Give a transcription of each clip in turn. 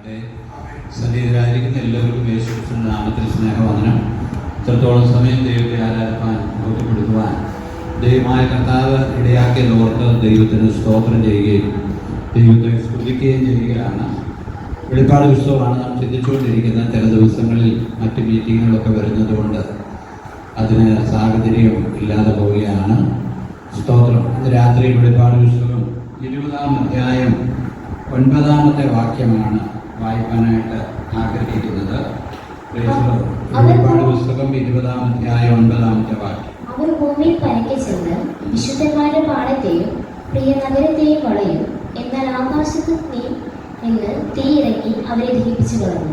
ആകട്ടെ. സന്നിഹിതരായിരിക്കുന്ന എല്ലാവർക്കും യേശുക്രിസ്തുവിന്റെ നാമത്തിൽ സ്നേഹവന്ദനം. ഇത്രത്തോളം സമയം ദൈവത്തെ ആരാധിക്കാൻ ബോധ്യപ്പെടുത്തുവാൻ ദൈവമായ കർത്താവ് ഇടയാക്കിയത് ഓർത്ത് ദൈവത്തിന് സ്തോത്രം ചെയ്യുകയും ദൈവത്തെ സ്തുതിക്കുകയും ചെയ്യുകയാണ്. വെളിപ്പാട് പുസ്തകമാണ് നാം ചിന്തിച്ചുകൊണ്ടിരിക്കുന്ന. ചില ദിവസങ്ങളിൽ മറ്റ് മീറ്റിങ്ങുകളൊക്കെ വരുന്നത് കൊണ്ട് അതിന് സാഹചര്യം ഇല്ലാതെ പോവുകയാണ്. സ്തോത്രം. ഇന്ന് രാത്രി വെളിപ്പാട് പുസ്തകം 20-ാം അധ്യായം 9-ാമത്തെ വാക്യമാണ് വായിക്കാനായിട്ട് ആഗ്രഹിക്കുന്നത്. വെളിപ്പാട് പുസ്തകം 20-ാം അധ്യായം 9-ാമത്തെ വാക്യം. അവർ ഭൂമിയിൽ പരക്കെ ചെന്ന് വിശുദ്ധന്മാരുടെ പാടത്തെയും പ്രിയ നഗരത്തെയും വളയും, എന്നാൽ ആകാശത്ത് നിന്ന് തീയിറക്കി അവരെ ദഹിപ്പിച്ചു കളഞ്ഞു.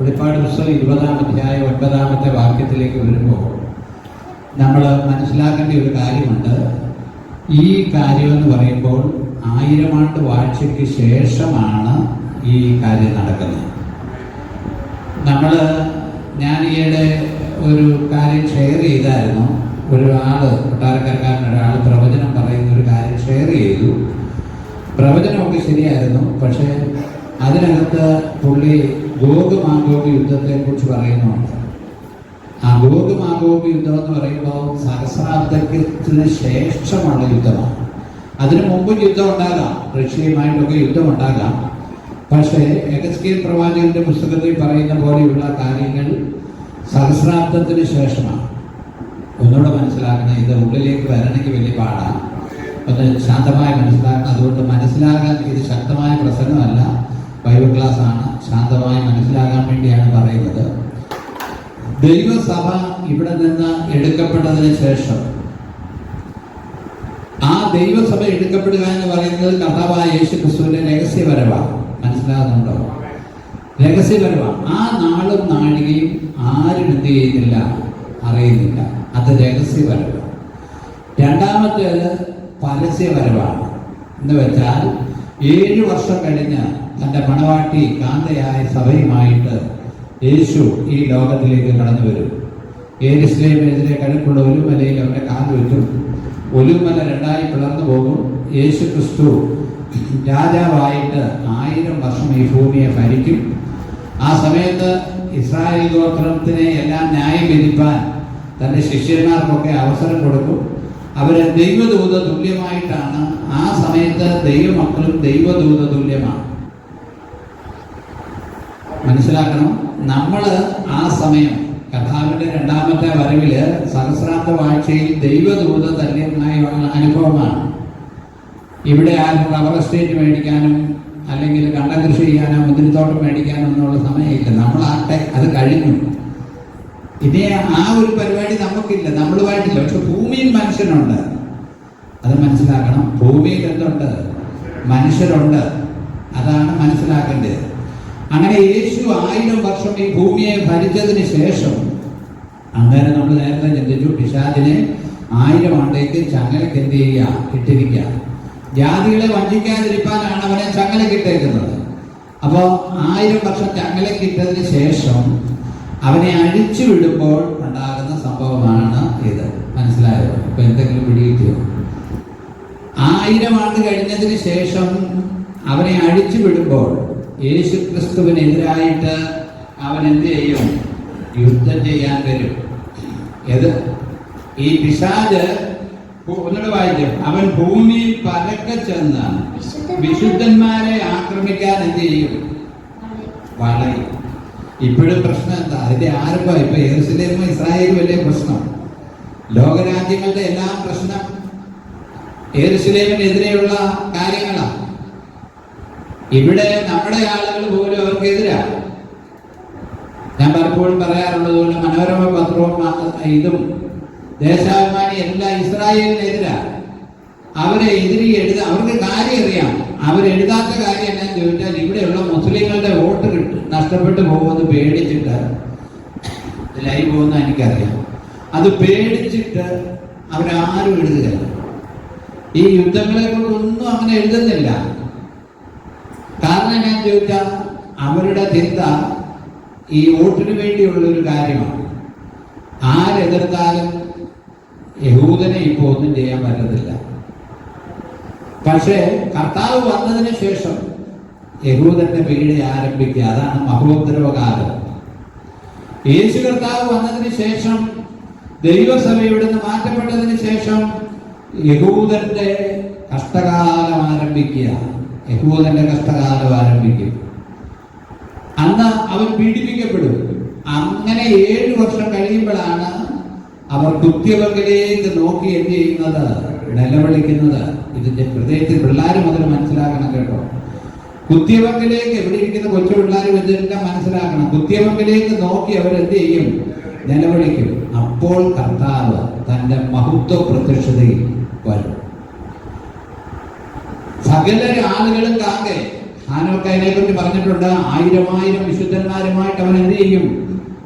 വെളിപ്പാട് പുസ്തകം 20-ാം അധ്യായം 9-ാമത്തെ വാക്യത്തിലേക്ക് വരുമ്പോൾ നമ്മൾ മനസ്സിലാക്കേണ്ട ഒരു കാര്യമുണ്ട്. ഈ കാര്യം എന്ന് പറയുമ്പോൾ 1000 ആണ്ട് വാഴ്ചയ്ക്ക് ശേഷമാണ് ഈ കാര്യം നടക്കുന്നത്. ഞാൻ ഈയിടെ ഒരു കാര്യം ഷെയർ ചെയ്തായിരുന്നു. കൊട്ടാരക്കരക്കാരനൊരാൾ പ്രവചനം പറയുന്ന ഒരു കാര്യം ഷെയർ ചെയ്തു. പ്രവചനമൊക്കെ ശരിയായിരുന്നു. പക്ഷേ അതിനകത്ത് പുള്ളി ഗോഗ് മാഗോഗ് യുദ്ധത്തെക്കുറിച്ച് പറയുന്നുണ്ട്. ആ ഗോഗ് മാഗോഗ് യുദ്ധം എന്ന് പറയുമ്പോൾ സഹസ്രാബ്ദത്തിന് ശേഷമുള്ള യുദ്ധമാണ്. അതിനു മുമ്പ് യുദ്ധം ഉണ്ടാകാം, റഷ്യയുമായിട്ടൊക്കെ യുദ്ധം ഉണ്ടാകാം. പക്ഷേ എഹെസ്കേൽ പ്രവാചകന്റെ പുസ്തകത്തിൽ പറയുന്ന പോലെയുള്ള കാര്യങ്ങൾ സഹസ്രാബ്ദത്തിന് ശേഷമാണ്. ഒന്നുകൂടെ മനസ്സിലാക്കണം. ഇത് ഉള്ളിലേക്ക് വരണമെങ്കിൽ വലിയ പാടാണ്. ഒന്ന് ശാന്തമായി മനസ്സിലാക്കണം. അതുകൊണ്ട് മനസ്സിലാകാൻ ഇത് ശക്തമായ പ്രസംഗമല്ല, ബൈബിൾ ക്ലാസ് ആണ്. ശാന്തമായി മനസ്സിലാകാൻ വേണ്ടിയാണ് പറയുന്നത്. ദൈവസഭ ഇവിടെ നിന്ന് എടുക്കപ്പെട്ടതിന് ശേഷം ആ ദൈവസഭ എടുക്കപ്പെടുക എന്ന് പറയുന്നത് കർത്താവായ യേശുക്രിസ്തുവിന്റെ രഹസ്യപരമാണ്. മനസ്സിലാകുന്നുണ്ടോ? രഹസ്യപരമാണ്. ആ നാളും നാഴികയും ആരും എന്ത് ചെയ്യുന്നില്ല, അറിയുന്നില്ല. അത് രഹസ്യപരമാണ്. രണ്ടാമത്തേത് പരസ്യപരമാണ്. എന്ന് വെച്ചാൽ 7 വർഷം കഴിഞ്ഞ് തൻ്റെ മണവാട്ടി കാന്തയായ സഭയുമായിട്ട് യേശു ഈ ലോകത്തിലേക്ക് കടന്നു വരും. യെരൂശലേമിനെതിരെ കഴുക്കുള്ള ഒലുമലയിൽ അവരുടെ കാല് വെച്ചു. ഒലുമല 2ആയി പിളർന്നു പോകും. യേശു ക്രിസ്തു രാജാവായിട്ട് 1000 വർഷം ഈ ഭൂമിയെ ഭരിക്കും. ആ സമയത്ത് ഇസ്രായേൽ ഗോത്രത്തിനെ എല്ലാം ന്യായം വിധിപ്പാൻ തൻ്റെ ശിഷ്യന്മാർക്കൊക്കെ അവസരം കൊടുക്കും. അവര് ദൈവദൂത തുല്യമായിട്ടാണ്. ആ സമയത്ത് ദൈവമക്കളും ദൈവദൂത തുല്യമാണ്. മനസ്സിലാക്കണം. ആ സമയം കർത്താവിന്റെ 2ാമത്തെ വരവില് സഹസ്രാബ്ദ വാഴ്ചയിൽ ദൈവദൂത തുല്യമായ അനുഭവമാണ്. ഇവിടെ ആരും റബ്ബർ എസ്റ്റേറ്റ് മേടിക്കാനും അല്ലെങ്കിൽ കണ്ടം കൃഷി ചെയ്യാനോ മുന്തിരിത്തോട്ടം മേടിക്കാനോ ഒന്നുള്ള സമയമില്ല. അത് കഴിഞ്ഞു. ഇനി ആ ഒരു പരിപാടി നമുക്കില്ല, നമ്മളുമായിട്ടില്ല. പക്ഷെ ഭൂമിയിൽ മനുഷ്യനുണ്ട്. അത് മനസ്സിലാക്കണം. ഭൂമിയിൽ എന്തുണ്ട്? മനുഷ്യരുണ്ട്. അതാണ് മനസ്സിലാക്കേണ്ടത്. അങ്ങനെ യേശു 1000 വർഷം ഈ ഭൂമിയെ ഭരിച്ചതിന് ശേഷം അന്നേരം നമ്മൾ നേരത്തെ ചിന്തിച്ചു, പിശാചിനെ 1000 ആണ്ടേക്ക് ചങ്ങലക്ക് എന്ത് ചെയ്യുക? ഇട്ടിരിക്കുക. ജാതികളെ വഞ്ചിക്കാതിരിക്കാനാണ് അവനെ ചങ്ങലക്കിട്ടേക്കുന്നത്. അപ്പോൾ 1000 വർഷം ചങ്ങലക്കിട്ടതിന് ശേഷം അവനെ അഴിച്ചു വിടുമ്പോൾ ഉണ്ടാകുന്ന സംഭവമാണ് ഇത്. മനസ്സിലായോ? ഇപ്പൊ എന്തെങ്കിലും പിടികിട്ടിയോ? 1000 ആണ്ട് കഴിഞ്ഞതിന് ശേഷം അവനെ അഴിച്ചു വിടുമ്പോൾ യേശു ക്രിസ്തുവിനെതിരായിട്ട് അവൻ എന്ത് ചെയ്യും? യുദ്ധം ചെയ്യാൻ വരും. ഈ പിശാച് ഒന്നുകൂടെ വായിക്കും. അവൻ ഭൂമിയിൽ പരക്കെ ചെന്ന് വിശുദ്ധന്മാരെ ആക്രമിക്കാൻ എന്ത് ചെയ്യും? വളയും. ഇപ്പോഴും പ്രശ്നം എന്താ? അതിന്റെ ആരംഭം ഇപ്പൊ യെരൂശലേമും ഇസ്രായേലും അല്ലേ പ്രശ്നം? ലോകരാജ്യങ്ങളുടെ എല്ലാം പ്രശ്നം യെരൂശലേമിനെതിരെയുള്ള കാര്യങ്ങളാണ്. ഇവിടെ നമ്മുടെ ആളുകൾ പോലും അവർക്കെതിരാണ്. ഞാൻ പലപ്പോഴും പറയാറുള്ളത് പോലെ മനോരമ പത്രവും ഇതും ദേശാഭിമാനി എല്ലാം ഇസ്രായേലിനെതിരാണ്. അവരെ അവർക്ക് കാര്യം അറിയാം. അവരെഴുതാത്ത കാര്യം എന്നാന്ന് ചോദിച്ചാൽ ഇവിടെയുള്ള മുസ്ലിങ്ങളുടെ വോട്ട് നഷ്ടപ്പെട്ടു പോകുമെന്ന് പേടിച്ചിട്ട്, ലൈവ് പോകുന്ന എനിക്കറിയാം, അത് പേടിച്ചിട്ട് അവരാരും എഴുതുകയില്ല. ഈ യുദ്ധങ്ങളെ കൊണ്ടൊന്നും അങ്ങനെ എഴുതുന്നില്ല. കാരണം എന്നാന്ന് ചോദിച്ചാൽ അവരുടെ ചിന്ത ഈ വോട്ടിന് വേണ്ടിയുള്ളൊരു കാര്യമാണ്. ആരെതിർത്താലും യഹൂദനെ ഇപ്പോൾ ഒന്നും ചെയ്യാൻ പറ്റത്തില്ല. പക്ഷേ കർത്താവ് വന്നതിന് ശേഷം യഹൂദന്റെ പീഡ ആരംഭിക്കുക. അതാണ് മഹോപദ്രവകാലം. യേശു കർത്താവ് വന്നതിന് ശേഷം, ദൈവസഭ ഇവിടുന്ന് മാറ്റപ്പെട്ടതിന് ശേഷം യഹൂദന്റെ കഷ്ടകാലം ആരംഭിക്കുക. യഹൂദന്റെ കഷ്ടകാലം ആരംഭിക്കും. അന്ന് അവൻ പീഡിപ്പിക്കപ്പെടും. അങ്ങനെ 7 വർഷം കഴിയുമ്പോഴാണ് അവർ കുത്തിയവങ്കിലേക്ക് നോക്കി എന്ത് ചെയ്യുന്നത്, നിലവിളിക്കുന്നത്. ഇതിന്റെ ഹൃദയത്തിൽ പിള്ളേർ മുതൽ മനസ്സിലാക്കണം കേട്ടോ. കുത്തിയവങ്കിലേക്ക്, എവിടെ ഇരിക്കുന്ന കൊച്ചു പിള്ളേരും ഇതെല്ലാം മനസ്സിലാക്കണം. കുത്തിയവങ്കിലേക്ക് നോക്കി അവരെന്ത് ചെയ്യും, നിലവിളിക്കും. അപ്പോൾ കർത്താവ് തന്റെ മഹത്വ പ്രത്യക്ഷതയിൽ വരും. സകല ആളുകളും കാകെ ഹാനോക്ക് അതിനെക്കുറിച്ച് പറഞ്ഞിട്ടുണ്ട്. 1000 വിശുദ്ധന്മാരുമായിട്ട് അവൻ എന്ത് ചെയ്യും,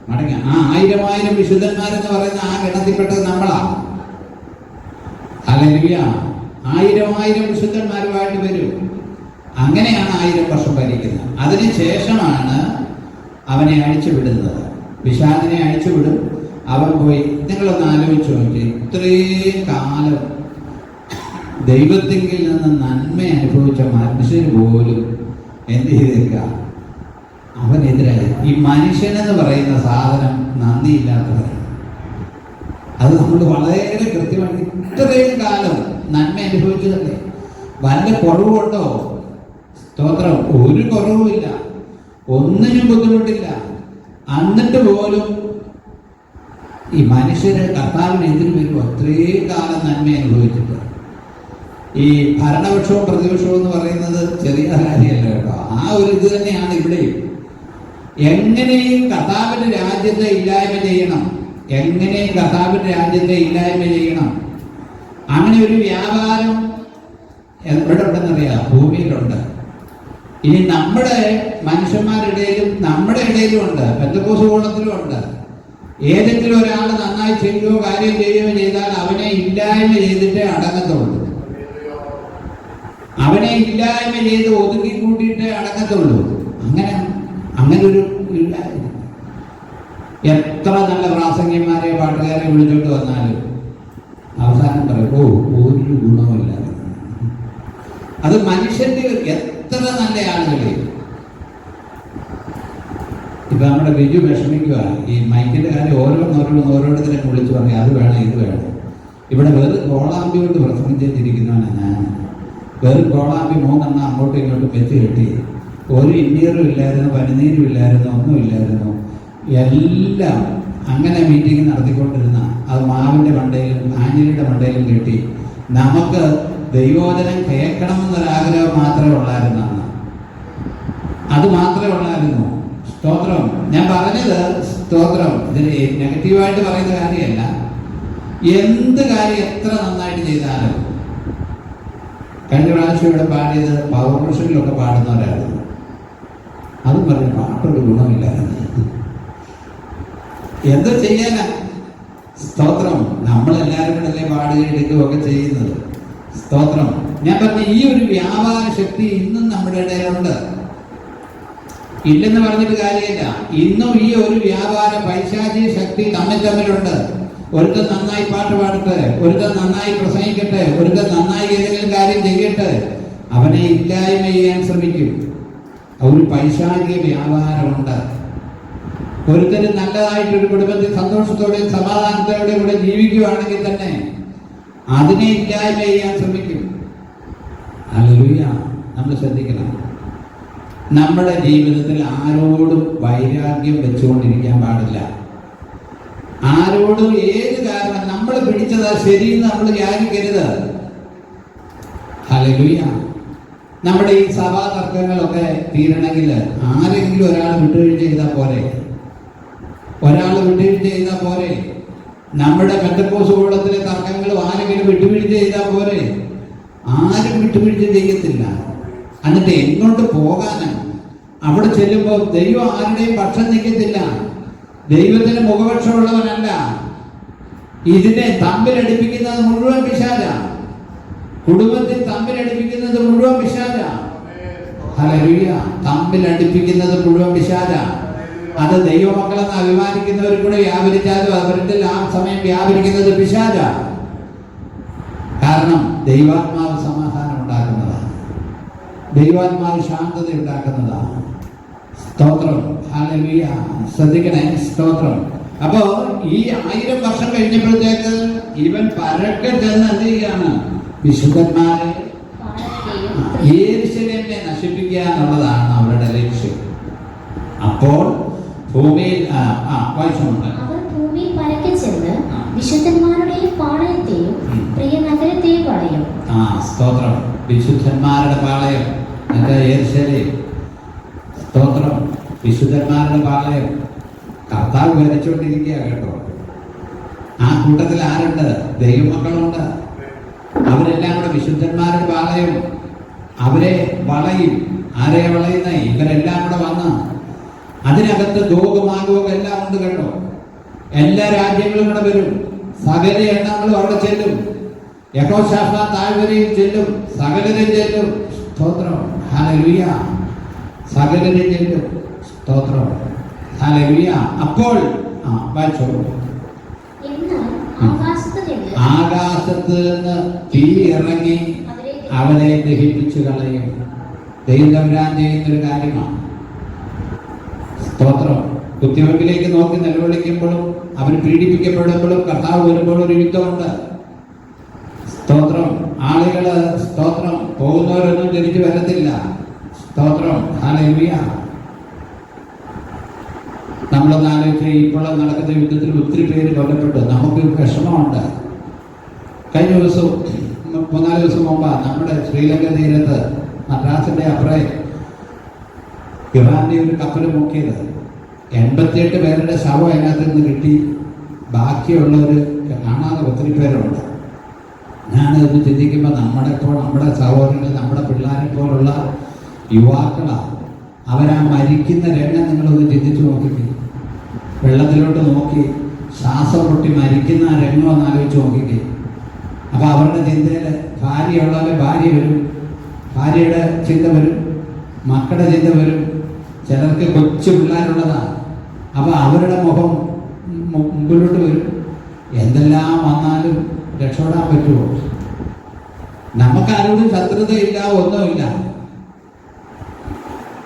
മടങ്ങി. ആ 1000 വിശുദ്ധന്മാരെന്ന് പറയുന്ന ആ ഗണത്തിൽപ്പെട്ടത് നമ്മളാണ്. ഹല്ലേലൂയ. 1000 വിശുദ്ധന്മാരുമായിട്ട് വരും. അങ്ങനെയാണ് 1000 വർഷം ഭരിക്കുന്നത്. അതിനുശേഷമാണ് അവനെ അഴിച്ചുവിടുന്നത്. പിശാചിനെ അഴിച്ചുവിടും. അവൻ പോയി, നിങ്ങളൊന്ന് ആലോചിച്ച് നോക്കി, ഇത്രയും കാലം ദൈവത്തിങ്കിൽ നിന്ന് നന്മ അനുഭവിച്ച മനുഷ്യർ പോലും എന്ത് ചെയ്തേക്ക, അവനെതിരായി. ഈ മനുഷ്യനെന്ന് പറയുന്ന സാധനം നന്ദിയില്ലാത്തവരാണ്. അത് നമ്മൾ വളരെ കൃത്യമായി ഇത്രയും കാലം നന്മ അനുഭവിച്ചതല്ലേ, വല്ല കുറവുണ്ടോ? സ്തോത്രം. ഒരു കുറവുമില്ല, ഒന്നിനും ബുദ്ധിമുട്ടില്ല. എന്നിട്ട് പോലും ഈ മനുഷ്യര് കർത്താവിനെതിരെ വരും. അത്രയും കാലം നന്മ അനുഭവിച്ചിട്ട്. ഈ ഭരണപക്ഷവും പ്രതിപക്ഷവും എന്ന് പറയുന്നത് ചെറിയ കാര്യമല്ല കേട്ടോ. ആ ഒരു ഇത് തന്നെയാണ് ഇവിടെയും. എങ്ങനെയും കർത്താവിന്റെ രാജ്യത്തെ ഇല്ലായ്മ ചെയ്യണം, എങ്ങനെയും കർത്താവിന്റെ രാജ്യത്തെ ഇല്ലായ്മ ചെയ്യണം. അങ്ങനെ ഒരു വ്യാപാരം എവിടെ ഉണ്ടെന്നറിയാം, ഭൂമിയിലുണ്ട്. ഇനി നമ്മുടെ മനുഷ്യന്മാരുടെ നമ്മുടെ ഇടയിലും ഉണ്ട്, പെന്തക്കോസ്ത് കോളത്തിലും ഉണ്ട്. ഏതെങ്കിലും ഒരാൾ നന്നായി ചെയ്യുകയോ കാര്യം ചെയ്യുകയോ ചെയ്താൽ അവനെ ഇല്ലായ്മ ചെയ്തിട്ടേ അടങ്ങത്തുള്ളൂ. അവനെ ഇല്ലായ്മ ചെയ്ത് ഒതുക്കി കൂട്ടിയിട്ടേ അടങ്ങത്തുള്ളൂ. അങ്ങനെ ഒരു ഇല്ലായ്മ. എത്ര നല്ല പ്രാസംഗികന്മാരെ പാട്ടുകാരെ വിളിച്ചോണ്ട് വന്നാലും അവസാനം പറയും, ഓ ഒരു ഗുണമില്ല. അത് മനുഷ്യന്റെ എത്ര നല്ല ആളുകളെ. ഇപ്പൊ നമ്മുടെ ബിജു വിഷമിക്കുക, ഈ മൈക്കിന്റെ കാര്യം ഓരോരുത്തരെ വിളിച്ചു പറയും, അത് വേണം ഇത് വേണം. ഇവിടെ വെറും കോളാമ്പി കൊണ്ട് പ്രസംഗിച്ചിരിക്കുന്നവനാണ് ഞാൻ. വെറും കോളാമ്പി 3 എണ്ണം അങ്ങോട്ടും ഇങ്ങോട്ടും വെച്ച് കെട്ടി, ഒരു ഇന്നീറും ഇല്ലായിരുന്നു, പനിനീരും ഇല്ലായിരുന്നു, ഒന്നുമില്ലായിരുന്നു. എല്ലാം അങ്ങനെ മീറ്റിംഗ് നടത്തിക്കൊണ്ടിരുന്ന അത് മാവിന്റെ മണ്ടയിലും ആഞ്ഞിലിയുടെ മണ്ടയിലും കെട്ടി നമുക്ക് ദൈവവചനം കേൾക്കണമെന്നൊരാഗ്രഹം മാത്രമേ ഉള്ളായിരുന്നു. അത് മാത്രമേ ഉള്ളായിരുന്നു. സ്തോത്രം. ഞാൻ പറഞ്ഞത് സ്തോത്രം, ഇതിന് നെഗറ്റീവായിട്ട് പറയുന്ന കാര്യമല്ല. എന്ത് കാര്യം എത്ര നന്നായിട്ട് ചെയ്താലും, കഴിഞ്ഞ പ്രാവശ്യം ഇവിടെ പാടിയത് പവർ മിഷനിലൊക്കെ പാടുന്നവരായിരുന്നു. അതും പറഞ്ഞ പാട്ടൊരു ഗുണമില്ലായിരുന്നു. എന്ത് ചെയ്യാനാ? സ്തോത്രം. നമ്മളെല്ലാവരും കൂടെ അല്ലേ പാടുകയും എടുക്കുകയൊക്കെ ചെയ്യുന്നത്. സ്തോത്രം. ഞാൻ പറഞ്ഞ ഈ ഒരു വ്യാപാര ശക്തി ഇന്നും നമ്മുടെ ഇടയിലുണ്ട്. ഇല്ലെന്ന് പറഞ്ഞിട്ട് കാര്യമില്ല. ഇന്നും ഈ ഒരു വ്യാപാര പൈശാചിക ശക്തി തമ്മിലുണ്ട്. ഒരുത്തൻ നന്നായി പാട്ട് പാടട്ടെ, ഒരുത്തൻ നന്നായി പ്രസംഗിക്കട്ടെ, ഒരുത്തൻ നന്നായി ഏതെങ്കിലും കാര്യം ചെയ്യട്ടെ, അവനെ ഇല്ലായ്മ ചെയ്യാൻ ശ്രമിക്കും. ഒരു പൈശാചിക വ്യാപാരമുണ്ട്. ഒരുത്തന് നല്ലതായിട്ടൊരു കുടുംബത്തിൽ സന്തോഷത്തോടെയും സമാധാനത്തോടെയും കൂടെ ജീവിക്കുകയാണെങ്കിൽ തന്നെ അതിനെ ഇല്ലായ്മ ചെയ്യാൻ ശ്രമിക്കും. ഹല്ലേലൂയ. നമ്മൾ ശ്രദ്ധിക്കണം. നമ്മുടെ ജീവിതത്തിൽ ആരോടും വൈരാഗ്യം വെച്ചുകൊണ്ടിരിക്കാൻ പാടില്ല. ആരോടും ഏത് കാരണം നമ്മൾ പിടിച്ചതാ ശരിയെന്ന് നമ്മൾ വിചാരിക്കരുത്. ഹല്ലേലൂയ. നമ്മുടെ ഈ സഭാ തർക്കങ്ങളൊക്കെ തീരണമെങ്കിൽ ആരെങ്കിലും ഒരാൾ വിട്ടുവീഴ്ച ചെയ്താൽ പോരെ, ഒരാൾ വിട്ടുവീഴ്ച ചെയ്താൽ പോരെ. നമ്മുടെ പെന്തക്കോസ്ത് കോളത്തിലെ തർക്കങ്ങൾ ആരെങ്കിലും വിട്ടുവീഴ്ച ചെയ്താൽ പോരെ. ആരും വിട്ടുവീഴ്ച ചെയ്യത്തില്ല. എന്നിട്ട് എങ്ങോട്ട് പോകാനാണ്? അവിടെ ചെല്ലുമ്പോൾ ദൈവം ആരുടെയും പക്ഷം നിൽക്കത്തില്ല. ദൈവത്തിന് മുഖപക്ഷമുള്ളവനല്ല. ഇതിനെ തമ്മിലടിപ്പിക്കുന്നത് മുഴുവൻ പിശാചാണ്. കുടുംബത്തിൽ തമ്മിലടിപ്പിക്കുന്നത് മുഴുവൻ പിശാചാണ്. ഹല്ലേലൂയ. തമ്മിലടിപ്പിക്കുന്നത് മുഴുവൻ പിശാചാണ്. അത് ദൈവമക്കളെന്ന് അഭിമാനിക്കുന്നവർ കൂടെ വ്യാപരിച്ചാലും അവരുടെ ആ സമയം വ്യാപരിക്കുന്നത് പിശാചാണ്. കാരണം ദൈവാത്മാവ് സമാധാനം ഉണ്ടാക്കുന്നതാണ്. ദൈവാത്മാവ് ശാന്തത ഉണ്ടാക്കുന്നതാണ്. സ്തോത്രം, ഹല്ലേലൂയ. ശ്രദ്ധിക്കണേ, സ്തോത്രം. അപ്പോ ഈ 1000 വർഷം കഴിഞ്ഞപ്പോഴത്തേക്ക് ഇവൻ പരക്കെ ചെന്ന് എന്ത് ചെയ്യാണ്? വിശുദ്ധന്മാരെ യെരൂശലേമിനെ നശിപ്പിക്കുക എന്നുള്ളതാണ് അവരുടെ ലക്ഷ്യം. അപ്പോൾ ഭൂമിയിൽ വായിച്ചുണ്ട് അവർ ഭൂമിയിൽ പരക്കെ ചെന്ന് വിശുദ്ധന്മാരുടെയും പാളയത്തെയും പ്രിയ നഗരത്തെയും കളയും. സ്തോത്രം. വിശുദ്ധന്മാരുടെ പാളയം എന്റെ യെരൂശലേം. സ്തോത്രം. വിശുദ്ധന്മാരുടെ പാളയം കർത്താവ് ഭരിച്ചുകൊണ്ടിരിക്കുക കേട്ടോ. ആ കൂട്ടത്തിൽ ആരുണ്ട്? ദൈവമക്കളുണ്ട്. അവരെല്ലാം കൂടെ വിശുദ്ധന്മാരുടെ പാളയം അവരെ വളയും. ആരെയാ വളയുന്നേ? ഇവരെല്ലാം കൂടെ വന്ന് അതിനകത്ത് ഗോഗുമാഗോഗ് എല്ലാം ഉണ്ട് കേട്ടോ. എല്ലാ രാജ്യങ്ങളും കൂടെ വരും. സകല എണ്ണങ്ങളും അവിടെ ചെല്ലും. യഹോശാഫാത്ത് താഴ്വരയിൽ ചെല്ലും. സകലരും ചെല്ലും. സ്തോത്രം, ഹല്ലേലൂയ. സകലരും ചെല്ലും. സ്തോത്രം, ഹല്ലേലൂയ. അപ്പോൾ വായിച്ചോ. ആകാശത്ത് നിന്ന് തീ ഇറങ്ങി അവരെ ദഹിപ്പിച്ചു കളയും. ദൈവം ചെയ്യുന്നൊരു കാര്യമാണ്. സ്തോത്രം. കുത്തിവെപ്പിലേക്ക് നോക്കി നിലവിളിക്കുമ്പോഴും അവർ പീഡിപ്പിക്കപ്പെടുമ്പോഴും കർത്താവ് വരുമ്പോഴും ഒരു യുദ്ധമുണ്ട്. സ്തോത്രം. ആളുകള് സ്തോത്രം പോകുന്നവരൊന്നും തിരിച്ചു വരത്തില്ല. സ്തോത്രം, ഹല്ലേലൂയ. നമ്മളൊന്ന് ആലോചിച്ച് ഇപ്പോൾ നടക്കുന്ന യുദ്ധത്തിൽ ഒത്തിരി പേര് കൊല്ലപ്പെട്ടു. നമുക്ക് വിഷമമുണ്ട്. കഴിഞ്ഞ ദിവസവും 3-4 ദിവസം മുമ്പാ നമ്മുടെ ശ്രീലങ്ക തീരത്ത് മദ്രാസിന്റെ അപ്പുറേ ഇറാന്റെ ഒരു കപ്പൽ മുക്കിയത്. 88 പേരുടെ ശവം അതിനകത്ത് നിന്ന് കിട്ടി. ബാക്കിയുള്ളവർ കാണാതെ ഒത്തിരി പേരുണ്ട്. ഞാനത് ചിന്തിക്കുമ്പോൾ നമ്മുടെ സഹോദരങ്ങൾ, നമ്മുടെ പിള്ളേരെ പോലുള്ള യുവാക്കളാണ്. അവരാ മരിക്കുന്ന രംഗം നിങ്ങളൊന്ന് ചിന്തിച്ചു നോക്കിക്കേ. വെള്ളത്തിലോട്ട് നോക്കി ശ്വാസം പൊട്ടി മരിക്കുന്ന ആ രംഗം ഒന്ന് ആലോചിച്ച് നോക്കിക്കേ. അപ്പൊ അവരുടെ ചിന്തയിൽ ഭാര്യയുള്ളവരെ ഭാര്യ വരും, ഭാര്യയുടെ ചിന്ത വരും, മക്കളുടെ ചിന്ത വരും, ചിലർക്ക് കൊച്ചു പിള്ളേരുള്ളതാണ്. അപ്പൊ അവരുടെ മുഖം മുമ്പിലോട്ട് വരും. എന്തെല്ലാം വന്നാലും രക്ഷപ്പെടാൻ പറ്റുമോ? നമുക്കാരോടും ശത്രുതയില്ല, ഒന്നുമില്ല.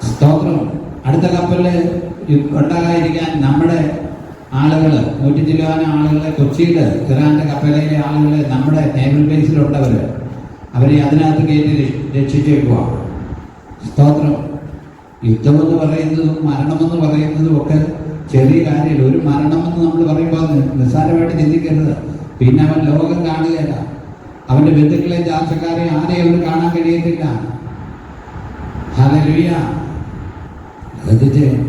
സ്തോത്രം. അടുത്ത കപ്പലില് ഉണ്ടാകാതിരിക്കാൻ നമ്മുടെ ആളുകള് 100 ചില്ലുവാനും ആളുകളെ കൊച്ചിയിൽ ഇറാന്റെ കപ്പലിലെ ആളുകളെ നമ്മുടെ നേവൽ ബേസിലുള്ളവര് അവരെ അതിനകത്ത് കയറ്റി രക്ഷിച്ചേക്കുക. സ്തോത്രം. യുദ്ധമെന്ന് പറയുന്നതും മരണമെന്ന് പറയുന്നതും ഒക്കെ ചെറിയ കാര്യമില്ല. ഒരു മരണമെന്ന് നമ്മൾ പറയുമ്പോൾ നിസ്സാരമായിട്ട് ചിന്തിക്കരുത്. പിന്നെ അവൻ ലോകം കാണുകയില്ല. അവന്റെ ബന്ധുക്കളെ ചാർച്ചക്കാരെ ആരെയും അവന് കാണാൻ കഴിയത്തില്ല. ഹല്ലേലൂയ.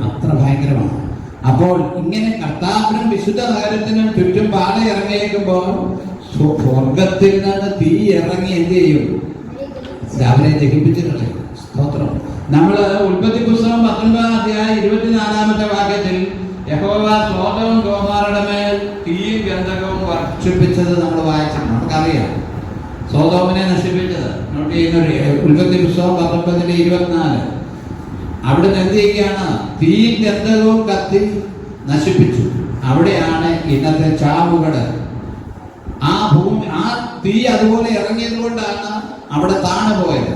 അത്ര ഭയങ്കരമാണ്. അപ്പോൾ ഇങ്ങനെ കർത്താവിനും വിശുദ്ധ നഗരത്തിനും ചുറ്റും പാല ഇറങ്ങിയേക്കുമ്പോൾ സ്വർഗത്തിൽ നിന്ന് തീ ഇറങ്ങി എന്ത് ചെയ്യും? അവരെ ദഹിപ്പിച്ചു കളയും. സ്തോത്രം. നമ്മള് ഉൽപ്പത്തി പുസ്തകം 19-ാം അധ്യായം 24-ാമത്തെ വാക്യത്തിൽ യഹോവ സോദോം ഗോമോറയുടെ മേൽ തീയും ഗന്ധകവും വർഷിപ്പിച്ചത് നമ്മൾ വായിച്ചിട്ടുണ്ട്. നമുക്കറിയാം സോദോമിനെ നശിപ്പിച്ചത്. നോട്ട് ചെയ്യുന്ന ഉൽപ്പത്തി പുസ്തകം 19-24. അവിടുന്ന് എന്ത് ചെയ്യുകയാണ്? തീയും ഗന്ധകവും കത്തി നശിപ്പിച്ചു. അവിടെയാണ് ഇന്നത്തെ ചാവുകട്. ആ തീ അതുപോലെ ഇറങ്ങിയത് കൊണ്ടാണ് അവിടെ താണു പോയത്.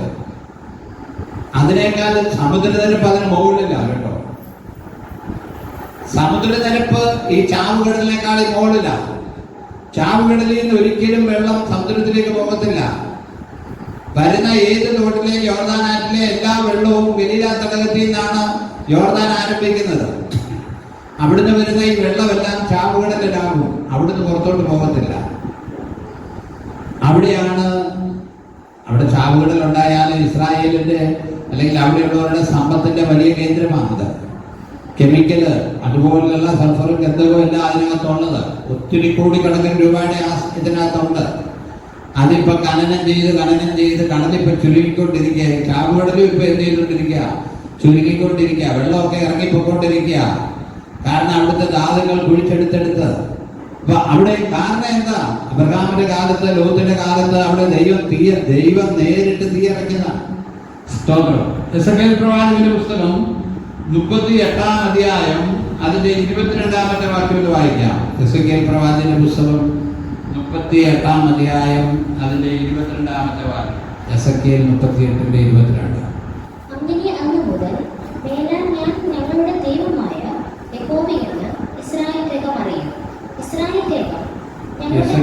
അതിനേക്കാൾ സമുദ്രനിരപ്പ് അതിന് മുകളിലില്ല കേട്ടോ. സമുദ്രനിരപ്പ് ഈ ചാവുകടലിനേക്കാൾ മുകളില. ചാവുകടലിൽ നിന്ന് ഒരിക്കലും വെള്ളം സമുദ്രത്തിലേക്ക് പോകത്തില്ല. വരുന്ന ഏത് തോട്ടിലേക്ക് യോർദാൻ ആറ്റിലെ എല്ലാ വെള്ളവും ഗലീല തടാകത്തിൽ നിന്നാണ് യോർദാൻ ആരംഭിക്കുന്നത്. അവിടുന്ന് വരുന്ന ഈ വെള്ളമെല്ലാം ചാവുകടലിലാകും. അവിടുന്ന് പുറത്തോട്ട് പോകത്തില്ല. അവിടെ ചാവുകടൽ ഉണ്ടായാലും ഇസ്രായേലിന്റെ അല്ലെങ്കിൽ അവിടെയുള്ളവരുടെ സമ്പത്തിന്റെ വലിയ കേന്ദ്രമാണത്. കെമിക്കല് അതുപോലുള്ള സൾഫറും ഗന്ധകവും എല്ലാം അതിനകത്തുള്ളത്. ഒത്തിരി കോടിക്കണക്കിന് രൂപയുടെ ഇതിനകത്തുണ്ട്. അതിപ്പോ ഖനനം ചെയ്ത് കടലിപ്പോ ചുരുങ്ങിക്കൊണ്ടിരിക്കുക. ചാവുകടലും ഇപ്പൊ എന്ത് ചെയ്തുകൊണ്ടിരിക്കുക? ചുരുങ്ങിക്കൊണ്ടിരിക്കുക. വെള്ളമൊക്കെ ഇറങ്ങിപ്പോയിക്കൊണ്ടിരിക്കുക. കാരണം അവിടുത്തെ ധാതുക്കൾ കുഴിച്ചെടുത്തെടുത്ത്. അപ്പൊ അവിടെ കാരണം എന്താ? അബ്രഹാമിന്റെ കാലത്ത്, ലോത്തിന്റെ കാലത്ത് അവിടെ ദൈവം നേരിട്ട് തീയിറക്കുന്ന. സ്തോത്രം. എസെക്കിയേൽ പ്രവാചകന്റെ പുസ്തകം 38-ാം അധ്യായം അതിന്റെ 22-ാമത്തെ വാക്യം വായിക്കാം. എസെക്കിയേൽ പ്രവാചകന്റെ പുസ്തകം 38-ാം അധ്യായം അതിന്റെ 22-ാമത്തെ വാക്യം. എസെക്കിയേൽ 38-ന്റെ 22.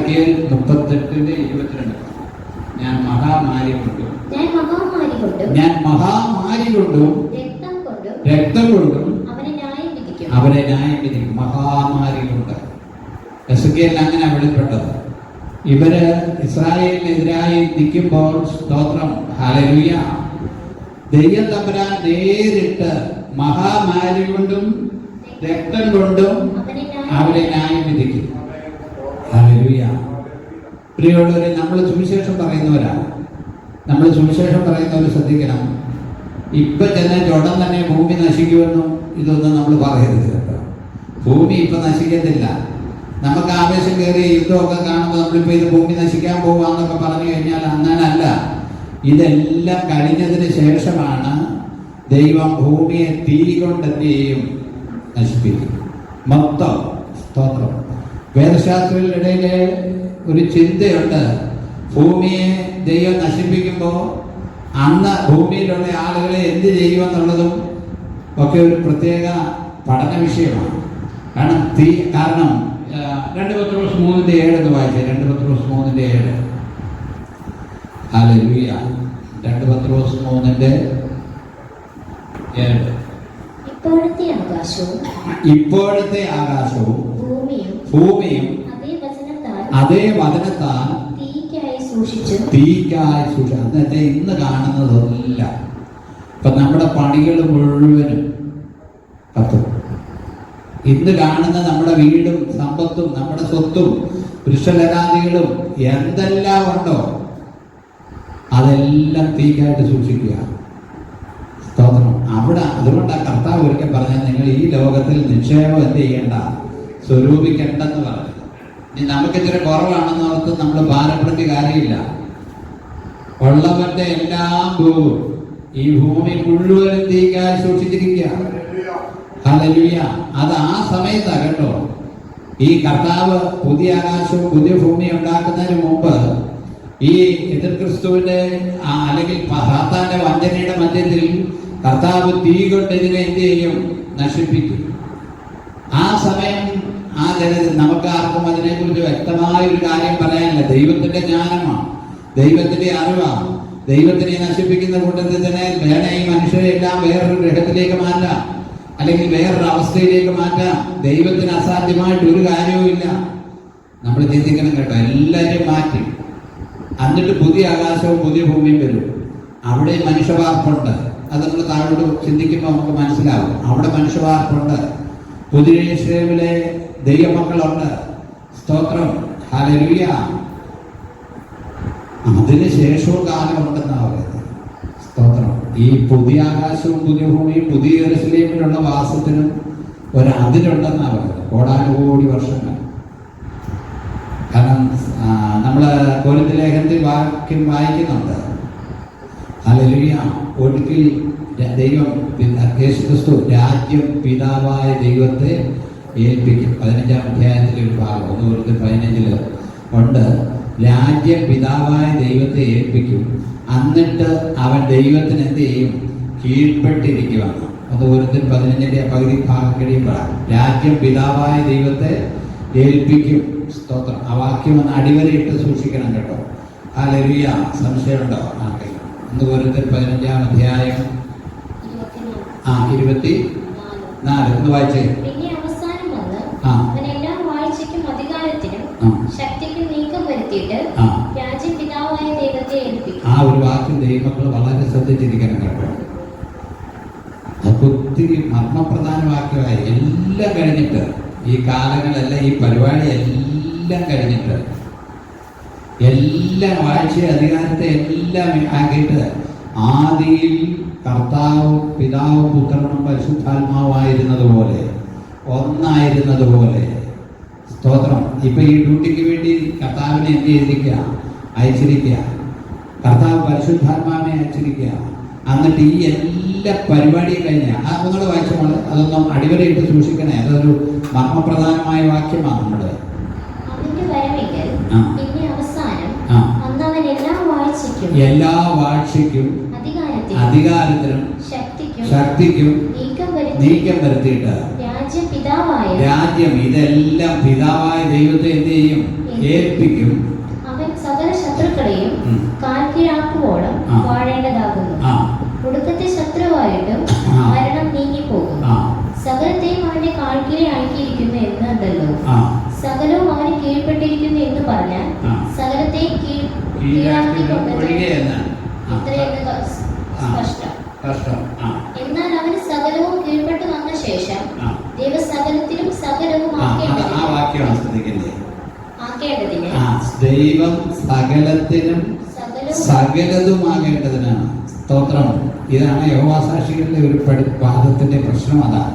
എസെക്കിയേൽ 38:22. ഞാൻ മഹാമാരി കൊണ്ടും രക്തം കൊണ്ടും അവരെ ന്യായം വിധിക്കും. മഹാമാരി കൊണ്ട് എസെക്കിയേൽ അങ്ങനെ വെളിപ്പെട്ടത്. ഇവര് ഇസ്രായേലിനെതിരായി നിൽക്കുമ്പോൾ സ്തോത്രം ഹല്ലേലൂയ, ദൈവം തമ്പുരാൻ നേരിട്ട് മഹാമാരി കൊണ്ടും രക്തം കൊണ്ടും അവരെ ന്യായം വിധിക്കും. ഹല്ലേലൂയ. പ്രിയമുള്ളവരെ, നമ്മൾ സുവിശേഷം പറയുന്നവരാണ്. നമ്മൾ സുവിശേഷം പറയുന്നവർ ശ്രദ്ധിക്കണം. ഇപ്പൊ ചെന്നിട്ട് ഉടൻ തന്നെ ഭൂമി നശിക്കുമെന്നും ഇതൊന്നും നമ്മൾ പറയരുത് കേട്ടോ. ഭൂമി ഇപ്പൊ നശിക്കത്തില്ല. നമുക്ക് ആവേശം കയറിയ യുദ്ധമൊക്കെ കാണുമ്പോൾ നമ്മളിപ്പോ ഇത് ഭൂമി നശിക്കാൻ പോവാന്നൊക്കെ പറഞ്ഞു കഴിഞ്ഞാൽ അങ്ങനല്ല. ഇതെല്ലാം കഴിഞ്ഞതിന് ശേഷമാണ് ദൈവം ഭൂമിയെ തീ കൊണ്ട് എന്ത് ചെയ്യും? നശിപ്പിക്കും മൊത്തം. സ്തോത്രം. വേദശാസ്ത്രങ്ങളുടെ ഇടയിലെ ഒരു ചിന്തയുണ്ട്. ഭൂമിയെ ദൈവം നശിപ്പിക്കുമ്പോൾ അന്ന് ഭൂമിയിലുള്ള ആളുകളെ എന്ത് ചെയ്യുമെന്നുള്ളതും ഒക്കെ ഒരു പ്രത്യേക പഠന വിഷയമാണ്. കാരണം 2 പത്രോസ് 3:7 എന്ന് വായിച്ചേ. 2 പത്രോസ് 3:7. ഹല്ലേലൂയ. 2 പത്രോസ് 3:7. ഇപ്പോഴത്തെ ആകാശവും ഭൂമിയും അതേ വചനത്താൽ തീക്കായി സൂക്ഷിച്ചു. അന്നത്തെ ഇന്ന് കാണുന്നതല്ല. ഇപ്പൊ നമ്മുടെ പണികൾ മുഴുവനും കത്തും. ഇന്ന് കാണുന്ന നമ്മുടെ വീടും സമ്പത്തും നമ്മുടെ സ്വത്തും പുരുഷലരാദികളും എന്തെല്ലാം ഉണ്ടോ അതെല്ലാം തീക്കായിട്ട് സൂക്ഷിക്കുക. സ്തോത്രം. അതുകൊണ്ടാണ് കർത്താവ് ഒരിക്കൽ പറഞ്ഞാൽ നിങ്ങൾ ഈ ലോകത്തിൽ നിക്ഷേപം എന്ത് ചെയ്യണ്ട, സ്വരൂപിക്കണ്ടെന്ന് പറഞ്ഞത്. ഇനി നമുക്ക് ഇച്ചിരി കുറവാണെന്ന് ഓർത്ത് നമ്മൾ ഭാരപ്പെടുത്തിയ കാര്യമില്ല. ഉള്ളവന്റെ എല്ലാം പോകും. ഈ ഭൂമി മുഴുവനും തീക്കായി സൂക്ഷിച്ചിരിക്കുക. ഹല്ലേലൂയ. അത് ആ സമയത്താണ് കേട്ടോ. ഈ കർത്താവ് പുതിയ ആകാശവും പുതിയ ഭൂമിയും ഉണ്ടാക്കുന്നതിന് മുമ്പ് ഈ എതിർ ക്രിസ്തുവിന്റെ അല്ലെങ്കിൽ സാത്താന്റെ വഞ്ചനയുടെ മധ്യത്തിൽ കർത്താവ് തീ കൊണ്ട് ഇതിനെ എന്ത് ചെയ്യും? നശിപ്പിക്കും. ആ സമയം ആ ജനത്തിൽ നമുക്ക് ആർക്കും അതിനെക്കുറിച്ച് വ്യക്തമായ ഒരു കാര്യം പറയാനില്ല. ദൈവത്തിന്റെ ജ്ഞാനമാണ്, ദൈവത്തിന്റെ അറിവാണ്. ദൈവത്തിനെ നശിപ്പിക്കുന്ന കൂട്ടത്തിൽ തന്നെ വേണേ ഈ മനുഷ്യരെ എല്ലാം വേറൊരു ഗ്രഹത്തിലേക്ക് മാറ്റാം, അല്ലെങ്കിൽ വേറൊരു അവസ്ഥയിലേക്ക് മാറ്റാം. ദൈവത്തിന് അസാധ്യമായിട്ട് ഒരു കാര്യവുമില്ല. നമ്മൾ ചിന്തിക്കണം കേട്ടോ. എല്ലാവരും മാറ്റി എന്നിട്ട് പുതിയ ആകാശവും പുതിയ ഭൂമിയും വരും. അവിടെ മനുഷ്യവാർപ്പുണ്ട്. അത് നമ്മൾ താഴോട്ട് ചിന്തിക്കുമ്പോൾ നമുക്ക് മനസ്സിലാവും. അവിടെ മനുഷ്യവാർപ്പുണ്ട്. പുതിയ യെരൂശലേമിലെ ദൈവമക്കളുണ്ട്. സ്തോത്രം. ഹല്ലേലൂയ. അതിന് ശേഷവും കാലമുണ്ടെന്നാണ് പറയുന്നത്. സ്തോത്രം. ഈ പുതിയ ആകാശവും പുതിയ ഭൂമിയും പുതിയ യെരൂശലേമിലുള്ള വാസത്തിനും അതിലുണ്ടെന്നാണ് പറയുന്നത്. കോടാനുകോടി വർഷങ്ങൾ. കാരണം നമ്മള് കൊരിന്ത്യർ ലേഖനത്തിൽ വാക്യം വായിക്കുന്നുണ്ട്. ഹല്ലേലൂയ. ഒടുക്കിൽ ദൈവം യേശുക്രിസ്തു രാജ്യം പിതാവായ ദൈവത്തെ ഏൽപ്പിക്കും. 15-ാം അധ്യായത്തിലെ ഒരു ഭാഗം 1 കൊരിന്ത്യർ 15 ഉണ്ട്. രാജ്യം പിതാവായ ദൈവത്തെ ഏൽപ്പിക്കും. എന്നിട്ട് അവൻ ദൈവത്തിന് എന്ത് ചെയ്യും? കീഴ്പ്പെട്ടിരിക്കുവാണ്. 1 കൊരിന്ത്യർ 15 പകുതി ഭാഗം കഴിയുമ്പോൾ രാജ്യം പിതാവായ ദൈവത്തെ ഏൽപ്പിക്കും. സ്തോത്രം. ആ വാക്യം ഒന്ന് അടിവരയിട്ട് സൂക്ഷിക്കണം കേട്ടോ. ഹല്ലേലൂയ. സംശയമുണ്ടോ? 1 കൊരിന്ത്യർ 15-ാം അധ്യായം 24 ഒന്ന് വായിച്ചേ. ആ ഒരു വാക്യം ദൈവമക്കൾ വളരെ ശ്രദ്ധിച്ചിരിക്കണം കേട്ടോ. ഒത്തിരി മർമ്മപ്രധാന വാക്യമായി. എല്ലാം കഴിഞ്ഞിട്ട്, ഈ കാലങ്ങളെല്ലാം ഈ പരിപാടി എല്ലാം കഴിഞ്ഞിട്ട്, എല്ലാ വാഴ്ച അധികാരത്തെ എല്ലാം ആക്കിയിട്ട് ആദിയിൽ കർത്താവും പിതാവും പുത്രനും പരിശുദ്ധാത്മാവായിരുന്നത് പോലെ ഒന്നായിരുന്നത് പോലെ. സ്തോത്രം. ഇപ്പൊ ഈ ഡ്യൂട്ടിക്ക് വേണ്ടി കർത്താവിനെ എന്ത് ചെയ്തിരിക്കുക? അയച്ചിരിക്കുക. കർത്താവ് പരിശുദ്ധാത്മാവിനെ അയച്ചിരിക്കുക. എന്നിട്ട് ഈ എല്ലാ പരിപാടിയും കഴിഞ്ഞ ഒന്നുകൂടെ വായിച്ചോളെ. അതൊന്നും അടിവരയിട്ട് സൂക്ഷിക്കണേ. അതൊരു മർമ്മപ്രധാനമായ വാക്യമാണ് നമ്മുടെ. എല്ലാ വാഴ്ചയ്ക്കും അധികാരത്തിനും ശക്തിക്കും നീക്കം വരുത്തിയിട്ട് രാജ്യം പിതാവായ രാജ്യം ഇതെല്ലാം പിതാവായ ദൈവത്തെ എന്ത് ചെയ്യും? ഏൽപ്പിക്കും. അവൻ സകല ശത്രുക്കളെയും കാൽക്കീഴാക്കുവോളം വാഴേണ്ടതാകുന്നു. ഒടുക്കത്തെ ശത്രുവായിട്ടും മരണം നീങ്ങിപ്പോകും. സകലത്തെയും അവന്റെ കാൽക്കീഴാക്കിയിരിക്കുന്നു എന്നുണ്ടല്ലോ. സകലവും അവന് കീഴ്പ്പെട്ടിരിക്കുന്നു എന്ന് പറഞ്ഞാൽ സകലത്തെയും കീഴാക്കിക്കൊണ്ടത് ഇത്രയെന്ന് സ്പഷ്ടം. എന്നാൽ അവന് സകലവും കീഴ്പ്പെട്ടു വന്ന ശേഷം ദൈവസകലത്തിലും സകലവും ആക്കേണ്ടതിന് ദൈവം സകലത്തിനും സകലതുമാകേണ്ടതിനാണ്. സ്തോത്രം. ഇതാണ് യഹോവാസാക്ഷികളുടെ ഒരു വാദത്തിന്റെ പ്രശ്നം. അതാണ്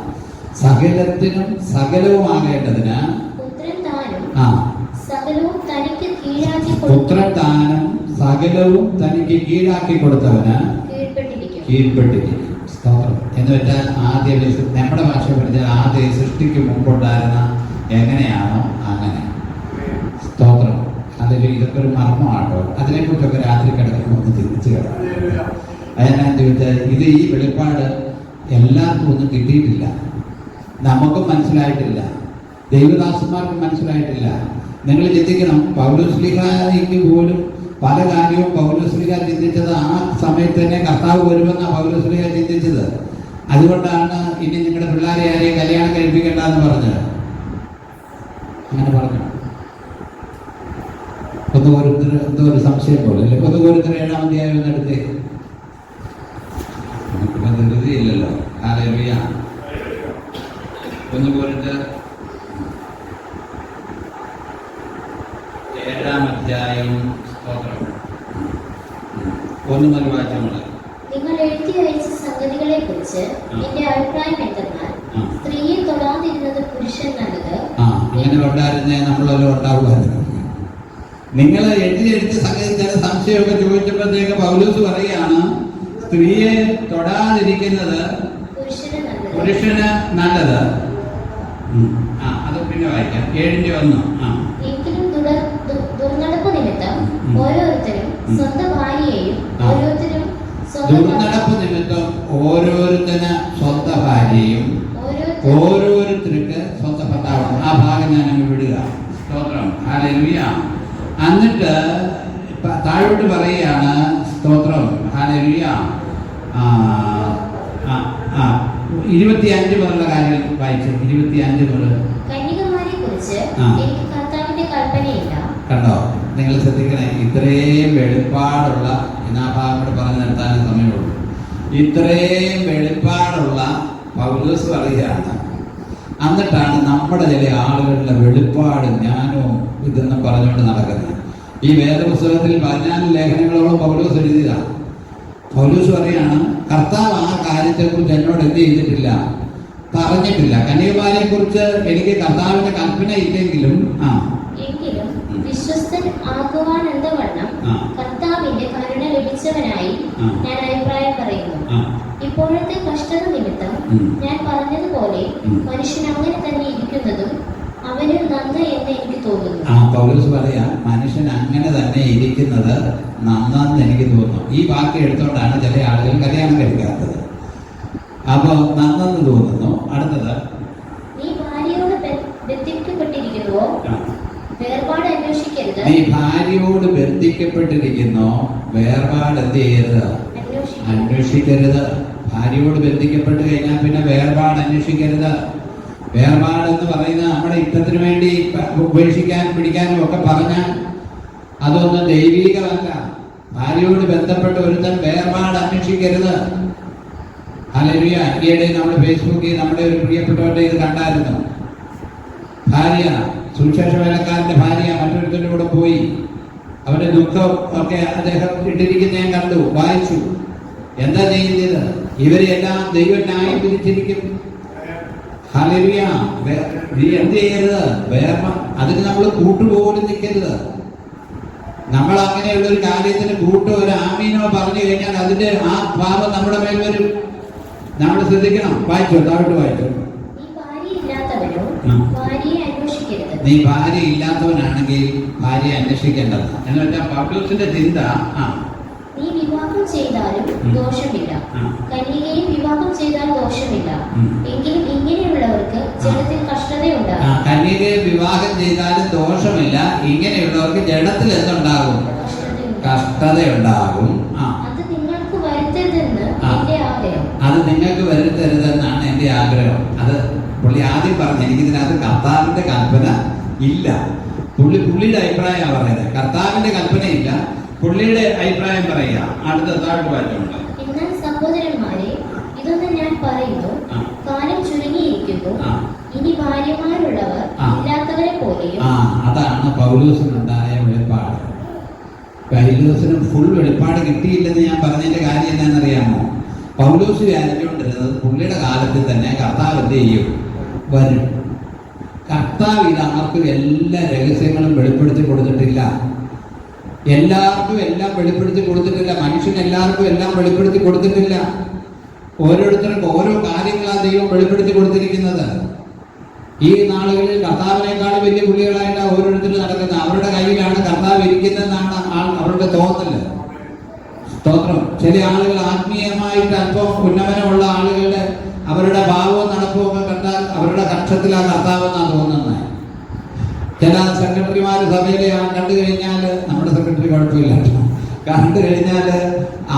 സകലത്തിനും സകലവുമാകേണ്ടതിന് പുത്രൻ താനും സകലവും തനിക്ക് കീഴാക്കി കൊടുത്തവന് കീഴ്പ്പെട്ടിരിക്കും. സ്തോത്രം. എന്ന് വെച്ചാൽ ആദ്യ നമ്മുടെ ഭാഷ പഠിച്ചാൽ ആദ്യ സൃഷ്ടിക്ക് മുമ്പുണ്ടായിരുന്ന എങ്ങനെയാണോ അങ്ങനെ. സ്തോത്രം. അതിൽ ഇതൊക്കെ ഒരു മർമ്മമാട്ടോ. അതിനെക്കുറിച്ചൊക്കെ രാത്രി കിടക്കുമ്പോൾ ഒന്ന് ചിന്തിച്ചു കിടക്കും. അതെന്നാന്ന് ചോദിച്ചാൽ ഇത് ഈ വെളിപ്പാട് എല്ലാവർക്കും ഒന്നും കിട്ടിയിട്ടില്ല. നമുക്കും മനസ്സിലായിട്ടില്ല, ദൈവദാസന്മാർക്കും മനസ്സിലായിട്ടില്ല. നിങ്ങൾ ചിന്തിക്കണം, പൗലോസ്ലീഹായ്ക്ക് പോലും പല കാര്യവും പൗലോസ്ലീഹ ചിന്തിച്ചത് ആ സമയത്ത് തന്നെ കർത്താവ് വരുമെന്നാണ് പൗലോസ്ലീഹ ചിന്തിച്ചത്. അതുകൊണ്ടാണ് ഇനി നിങ്ങളുടെ പിള്ളേരെ ആരെയും കല്യാണം കഴിപ്പിക്കേണ്ടെന്ന് പറഞ്ഞത്. അങ്ങനെ പറഞ്ഞു. എന്തോ ഒരു സംശയം പോലെ അല്ലെ? ഒന്നുപോരുത്തർ 7-ാം അധ്യായം എന്നെടുത്തേ. ധൃതിയില്ലല്ലോ. ഹല്ലേലൂയ. ഒന്നുപോരുത്തർ 7-ാം അധ്യായം. ഒന്ന് മുതൽ വായിച്ചാൽ നിങ്ങൾ എഴുതി അയച്ച സംഗതികളെ കുറിച്ച് എന്റെ അഭിപ്രായം എന്തെന്നാൽ സ്ത്രീയെ തൊടാതിരുന്നത് പുരുഷൻ നല്ലത്. അങ്ങനെ ഉണ്ടായിരുന്നേ നമ്മളെല്ലാം ഉണ്ടാവുമായിരുന്നു. നിങ്ങൾ എഴുതിയെടുത്ത സംഗതി ചില സംശയമൊക്കെ ചോദിച്ചപ്പോഴത്തേക്ക് പൗലോസ് പറയുകയാണ്, സ്ത്രീയെ തൊടാതിരിക്കുന്നത് പുരുഷന് നല്ലത്. അത് പിന്നെ വായിക്കാം. 7-1. എങ്കിലും ദുർനടപ്പ് നിമിത്തം ഓരോരുത്തരും സ്വന്തം ഭാര്യയെയും ദുർനടപ്പ് നിമിത്തം ഓരോരുത്തന് സ്വന്തം ഭാര്യയും ഓരോരുത്തർക്ക് സ്വന്തം ഭർത്താവാണ്. ആ ഭാഗം ഞാൻ അങ്ങ് വിടുക. സ്തോത്രം. ഹല്ലേലൂയ. എന്നിട്ട് താഴോട്ട് പറയുകയാണ്. സ്തോത്രം. ഹല്ലേലൂയ. 25 മുതലുള്ള കാര്യം വായിച്ചു. 25 മുതൽ. കന്യകമാരെ കുറിച്ച് എനിക്ക് കർത്താവിന്റെ കൽപ്പനയില്ല. കണ്ടോ? നിങ്ങൾ ശ്രദ്ധിക്കണേ. ഇത്രയും വെളിപ്പാടുള്ള, ആ ഭാഗം കൂടെ പറഞ്ഞു നിർത്താനേ സമയമുള്ളൂ. ഇത്രയും വെളിപ്പാടുള്ള പൗലോസ് പറയുകയാണ്. എന്നിട്ടാണ് നമ്മുടെ ചില ആളുകളുടെ വെളിപ്പാട് ഞാനോ ഇതെന്നും പറഞ്ഞുകൊണ്ട് നടക്കുന്നത്. ഈ വേദപുസ്തകത്തിൽ 14 ലേഖനങ്ങളോളം പൗലോസ് എഴുതിയതാണ്. പൗലോസ് പറയാണ്, കർത്താവ് ആ കാര്യത്തെക്കുറിച്ച് എന്നോട് എന്ത് ചെയ്തിട്ടില്ല, പറഞ്ഞിട്ടില്ല. കന്യകമാരെ കുറിച്ച് എനിക്ക് കർത്താവിന്റെ കൽപ്പന ഇല്ലെങ്കിലും എങ്കിലും വിശ്വസ്തൻ ആകുവാൻ എന്തവണ്ണം കർത്താവിന്റെ കരുണ ലഭിച്ചവനായി ഞാൻ അഭിപ്രായം പറയുന്നു. ഇപ്പോഴത്തെ കഷ്ടത നിമിത്തം ഞാൻ പറഞ്ഞതുപോലെ മനുഷ്യൻ അങ്ങനെ തന്നെ ഇരിക്കുന്നതും അവന് നന്ന് എന്ന് എനിക്ക് തോന്നുന്നു. പൗലോസ് പറയാ, മനുഷ്യൻ അങ്ങനെ തന്നെ ഇരിക്കുന്നത് നന്നെന്ന് എനിക്ക് തോന്നുന്നു. ഈ വാക്ക് എടുത്തോണ്ടാണ് ചില ആളുകൾ കല്യാണം കഴിക്കാത്തത്. അപ്പൊ നന്നെന്ന് തോന്നുന്നു. അടുത്തത്, നീ ഭാര്യയോട് ബന്ധിക്കപ്പെട്ടിരിക്കുന്നുവോ? വേർപാട് അന്വേഷിക്കരുത്. നീ ഭാര്യയോട് ബന്ധിക്കപ്പെട്ടിരിക്കുന്നോ? വേർപാട് എന്ത് ചെയ്യരുത്? അന്വേഷിക്കരുത്. ഭാര്യയോട് ബന്ധിക്കപ്പെട്ട് കഴിഞ്ഞാൽ പിന്നെ വേർപാട് അന്വേഷിക്കരുത്. വേർപാട് എന്ന് പറയുന്നത് നമ്മുടെ ഇഷ്ടത്തിന് വേണ്ടി ഉപേക്ഷിക്കാനും പിടിക്കാനും ഒക്കെ പറഞ്ഞാൽ അതൊന്നും ദൈവീകമല്ല. ഭാര്യയോട് ബന്ധപ്പെട്ട് ഒരുത്തൻ വേർപാട് അന്വേഷിക്കരുത്. ഹല്ലേലൂയ. ഈയിടെ നമ്മൾ ഫേസ്ബുക്കിൽ നമ്മുടെ ഒരു പ്രിയപ്പെട്ടവരുടെ ഇത് കണ്ടായിരുന്നു. ഭാര്യ, സുവിശേഷ വേലക്കാരന്റെ ഭാര്യ മറ്റൊരുത്തരുടെ കൂടെ പോയി. അവരുടെ ദുഃഖം ഒക്കെ അദ്ദേഹം ഇട്ടിരിക്കുന്ന ഞാൻ കണ്ടു, വായിച്ചു. എന്താ ചെയ്യുന്നത്? ഇവരെല്ലാം ദൈവം ന്യായം തിരിച്ചിരിക്കും. ഹല്ലേലൂയ. നീ എന്ത് ചെയ്യരുത്? അതിന് നമ്മൾ കൂട്ടുപോലും നിൽക്കരുത്. നമ്മൾ അങ്ങനെയുള്ള ഒരു കാര്യത്തിന് ഒരു ആമീനോ പറഞ്ഞു കഴിഞ്ഞാൽ അതിന്റെ ആ പാപം നമ്മുടെ മേൽ വരും. നമ്മൾ ശ്രദ്ധിക്കണം. വായിച്ചോ, താഴോട്ട് വായിച്ചോ. നീ ഭാര്യ ഇല്ലാത്തവനാണെങ്കിൽ ഭാര്യ അന്വേഷിക്കേണ്ടത് എന്ന് വെച്ചാൽ പൗലോസിന്റെ ചിന്ത, നീ വിവാഹം ചെയ്താലും ദോഷമില്ല, കന്യകയും വിവാഹം ചെയ്താൽ ദോഷമില്ല. എങ്കിലും ഇങ്ങനെയുള്ളവർക്ക് ജഡത്തിൽ കഷ്ടതയുണ്ടാകും. കന്യകയെ വിവാഹം ചെയ്താലും ദോഷമില്ല. ഇങ്ങനെയുള്ളവർക്ക് ജഡത്തിൽ എന്തുണ്ടാകും? കഷ്ടതയുണ്ടാകും. അത് നിങ്ങൾക്ക് വരുത്തരുതെന്ന് എന്റെ ആഗ്രഹം. അത് നിങ്ങൾക്ക് വരുത്തരുതെന്നാണ് എന്റെ ആഗ്രഹം. അത് പുള്ളി ആദ്യം പറഞ്ഞു, എനിക്കിതിനകത്ത് കർത്താവിന്റെ കൽപ്പന ഇല്ല. പുള്ളിയുടെ അഭിപ്രായമാണ് പറയുന്നത്. കർത്താവിന്റെ കൽപ്പനയില്ല, പുള്ളിയുടെ അഭിപ്രായം പറയുക. അടുത്ത താഴ്ത്തു വായിച്ചുണ്ട്. എന്നാൽ സഹോദരന്മാരെ, ഇതൊന്നും ഞാൻ പറയുന്നു, കാലം ചുരുങ്ങിയിരിക്കുന്നു. ഇനി ഭാര്യമാരുള്ളവർ ഇല്ലാത്തവരെ പോലെയും. അതാണ് പൗലോസിനുണ്ടായ വെളിപ്പാട്. പൗലോസിന് ഫുൾ വെളിപ്പാട് കിട്ടിയില്ലെന്ന് ഞാൻ പറഞ്ഞതിന്റെ കാര്യം എന്താണെന്നറിയാമോ? പൗലോസ് വിചാരിച്ചുകൊണ്ടിരുന്നത് പുള്ളിയുടെ കാലത്തിൽ തന്നെ കർത്താവ് എന്ത് ചെയ്യും? വരും. കർത്താവ് ഇത് ആർക്കും എല്ലാ രഹസ്യങ്ങളും വെളിപ്പെടുത്തി കൊടുത്തിട്ടില്ല. എല്ലാവർക്കും എല്ലാം വെളിപ്പെടുത്തി കൊടുത്തിട്ടില്ല. മനുഷ്യൻ എല്ലാവർക്കും എല്ലാം വെളിപ്പെടുത്തി കൊടുത്തിട്ടില്ല. ഓരോരുത്തർക്കും ഓരോ കാര്യങ്ങളാണ് ദൈവം വെളിപ്പെടുത്തി കൊടുത്തിരിക്കുന്നത്. ഈ നാളുകളിൽ കർത്താവിനേക്കാൾ വലിയ പുള്ളികളായിട്ട് ഓരോരുത്തരും നടക്കുന്നത്. അവരുടെ കയ്യിലാണ് കർത്താവ് ഇരിക്കുന്നതെന്നാണ് അവരുടെ തോന്നല്. സ്തോത്രം. ചില ആളുകൾ ആത്മീയമായിട്ട് അല്പം ഉന്നമനമുള്ള ആളുകളുടെ അവരുടെ ഭാവവും നടപ്പും ഒക്കെ കണ്ടാൽ അവരുടെ കക്ഷത്തിലാണ് കർത്താവ് എന്നാണ് തോന്നുന്നത്. ചില സെക്രട്ടറിമാർ സഭയിലെ കണ്ടു കഴിഞ്ഞാൽ, നമ്മുടെ സെക്രട്ടറി കുഴപ്പമില്ല, കണ്ടു കഴിഞ്ഞാൽ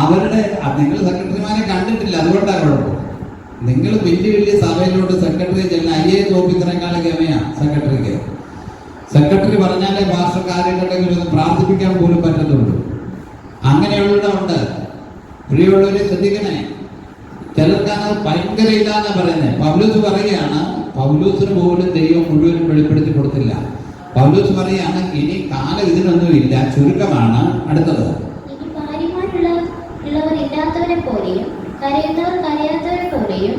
അവരുടെ, നിങ്ങൾ സെക്രട്ടറിമാരെ കണ്ടിട്ടില്ല, അതുകൊണ്ടാണ് കുഴപ്പം. നിങ്ങൾ വലിയ വലിയ സഭയിലോട്ട് സെക്രട്ടറി ചെല്ലുന്ന IAS ഓഫീസറേക്കാളും ഗമയാ സെക്രട്ടറിക്ക്. സെക്രട്ടറി പറഞ്ഞാലേ പാസ്റ്റർ കാര്യങ്ങളുണ്ടെങ്കിൽ ഒന്ന് പ്രാർത്ഥിപ്പിക്കാൻ പോലും പറ്റത്തുള്ളൂ. അങ്ങനെയുള്ളതുണ്ട്. പ്രിയമുള്ളവരെ ശ്രദ്ധിക്കണേ. ചിലർക്കാണ് ഭയങ്കര ഇല്ലാന്നാ പറയുന്നത്. പൗലോസ് പറയുകയാണ്, പൗലോസിന് പോലും ദൈവം മുഴുവനും വെളിപ്പെടുത്തി കൊടുത്തില്ല. പൗലോസ് പറയുകയാണ്, ഇനി കാലം ഇതിനൊന്നുമില്ല, ചുരുക്കമാണ്. അടുത്തത്, ഇനി ഭാര്യമാരുള്ളവർ ഇല്ലാത്തവരെ പോലെയും കരയുന്നവർ കരയാത്തവരെ പോലെയും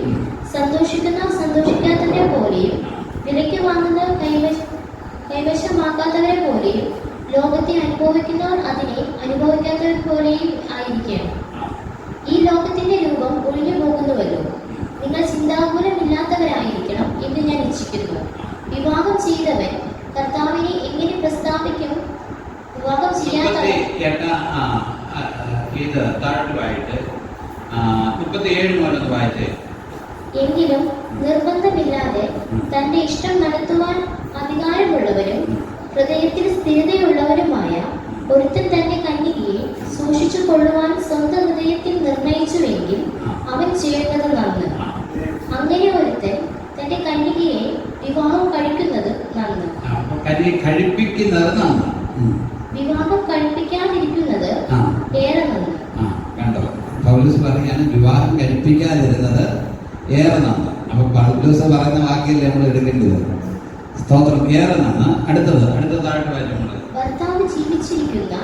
സന്തോഷിക്കുന്നവർ സന്തോഷിക്കാത്തവരെ പോലെയും വിലയ്ക്ക് വാങ്ങുന്നവർ കൈവശമാക്കാത്തവരെ പോലെയും ലോകത്തെ അനുഭവിക്കുന്നവർ അതിനെ അനുഭവിക്കാത്തവരെ പോലെയും ആയിരിക്കണം. ഈ ലോകത്തിന്റെ രൂപം ഒഴിഞ്ഞു പോകുന്നുവല്ലോ. നിങ്ങൾ ചിന്താകുലമില്ലാത്തവരായിരിക്കണം എന്ന് ഞാൻ ഇച്ഛിക്കുന്നു. വിവാഹം ചെയ്തവൻ കർത്താവിനെ എങ്ങനെ പ്രസ്താവിക്കും? വിവാഹം ചെയ്യാത്തവൻ എങ്കിലും നിർബന്ധമില്ലാതെ തന്റെ ഇഷ്ടം നടത്തുവാൻ അധികാരമുള്ളവരും ഹൃദയത്തിൽ സ്ഥിരതയുള്ളവരുമായ ഒരുത്തൻ തന്റെ കന്യകയെ സൂക്ഷിച്ചു കൊള്ളുവാൻ സ്വന്തം ഹൃദയത്തിൽ നിർണയിച്ചുവെങ്കിൽ അവൻ ചെയ്യുന്നത് നന്ന്. അങ്ങനെ ഒരുത്തൻ തന്റെ കന്യകയെ വിവാഹം കഴിക്കുന്നത് നന്ന്. വിവാഹം കഴിപ്പിക്കാതിരിക്കുന്നത് ഏറെ നന്ന്. കണ്ടോ, പൗലോസ് പറയാണ് വിവാഹം കഴിപ്പിക്കാതിരുന്നത് ഏറെ നന്ന്. അപ്പൊ പൗലോസ് പറയുന്ന വാക്കിയല്ലേ നമ്മൾ എടുക്കേണ്ടത്. സ്തോത്രം. ഏറെ നന്ന്. അടുത്തതായിട്ട് വായിച്ചു. ഭർത്താവ് ജീവിച്ചിരിക്കുന്ന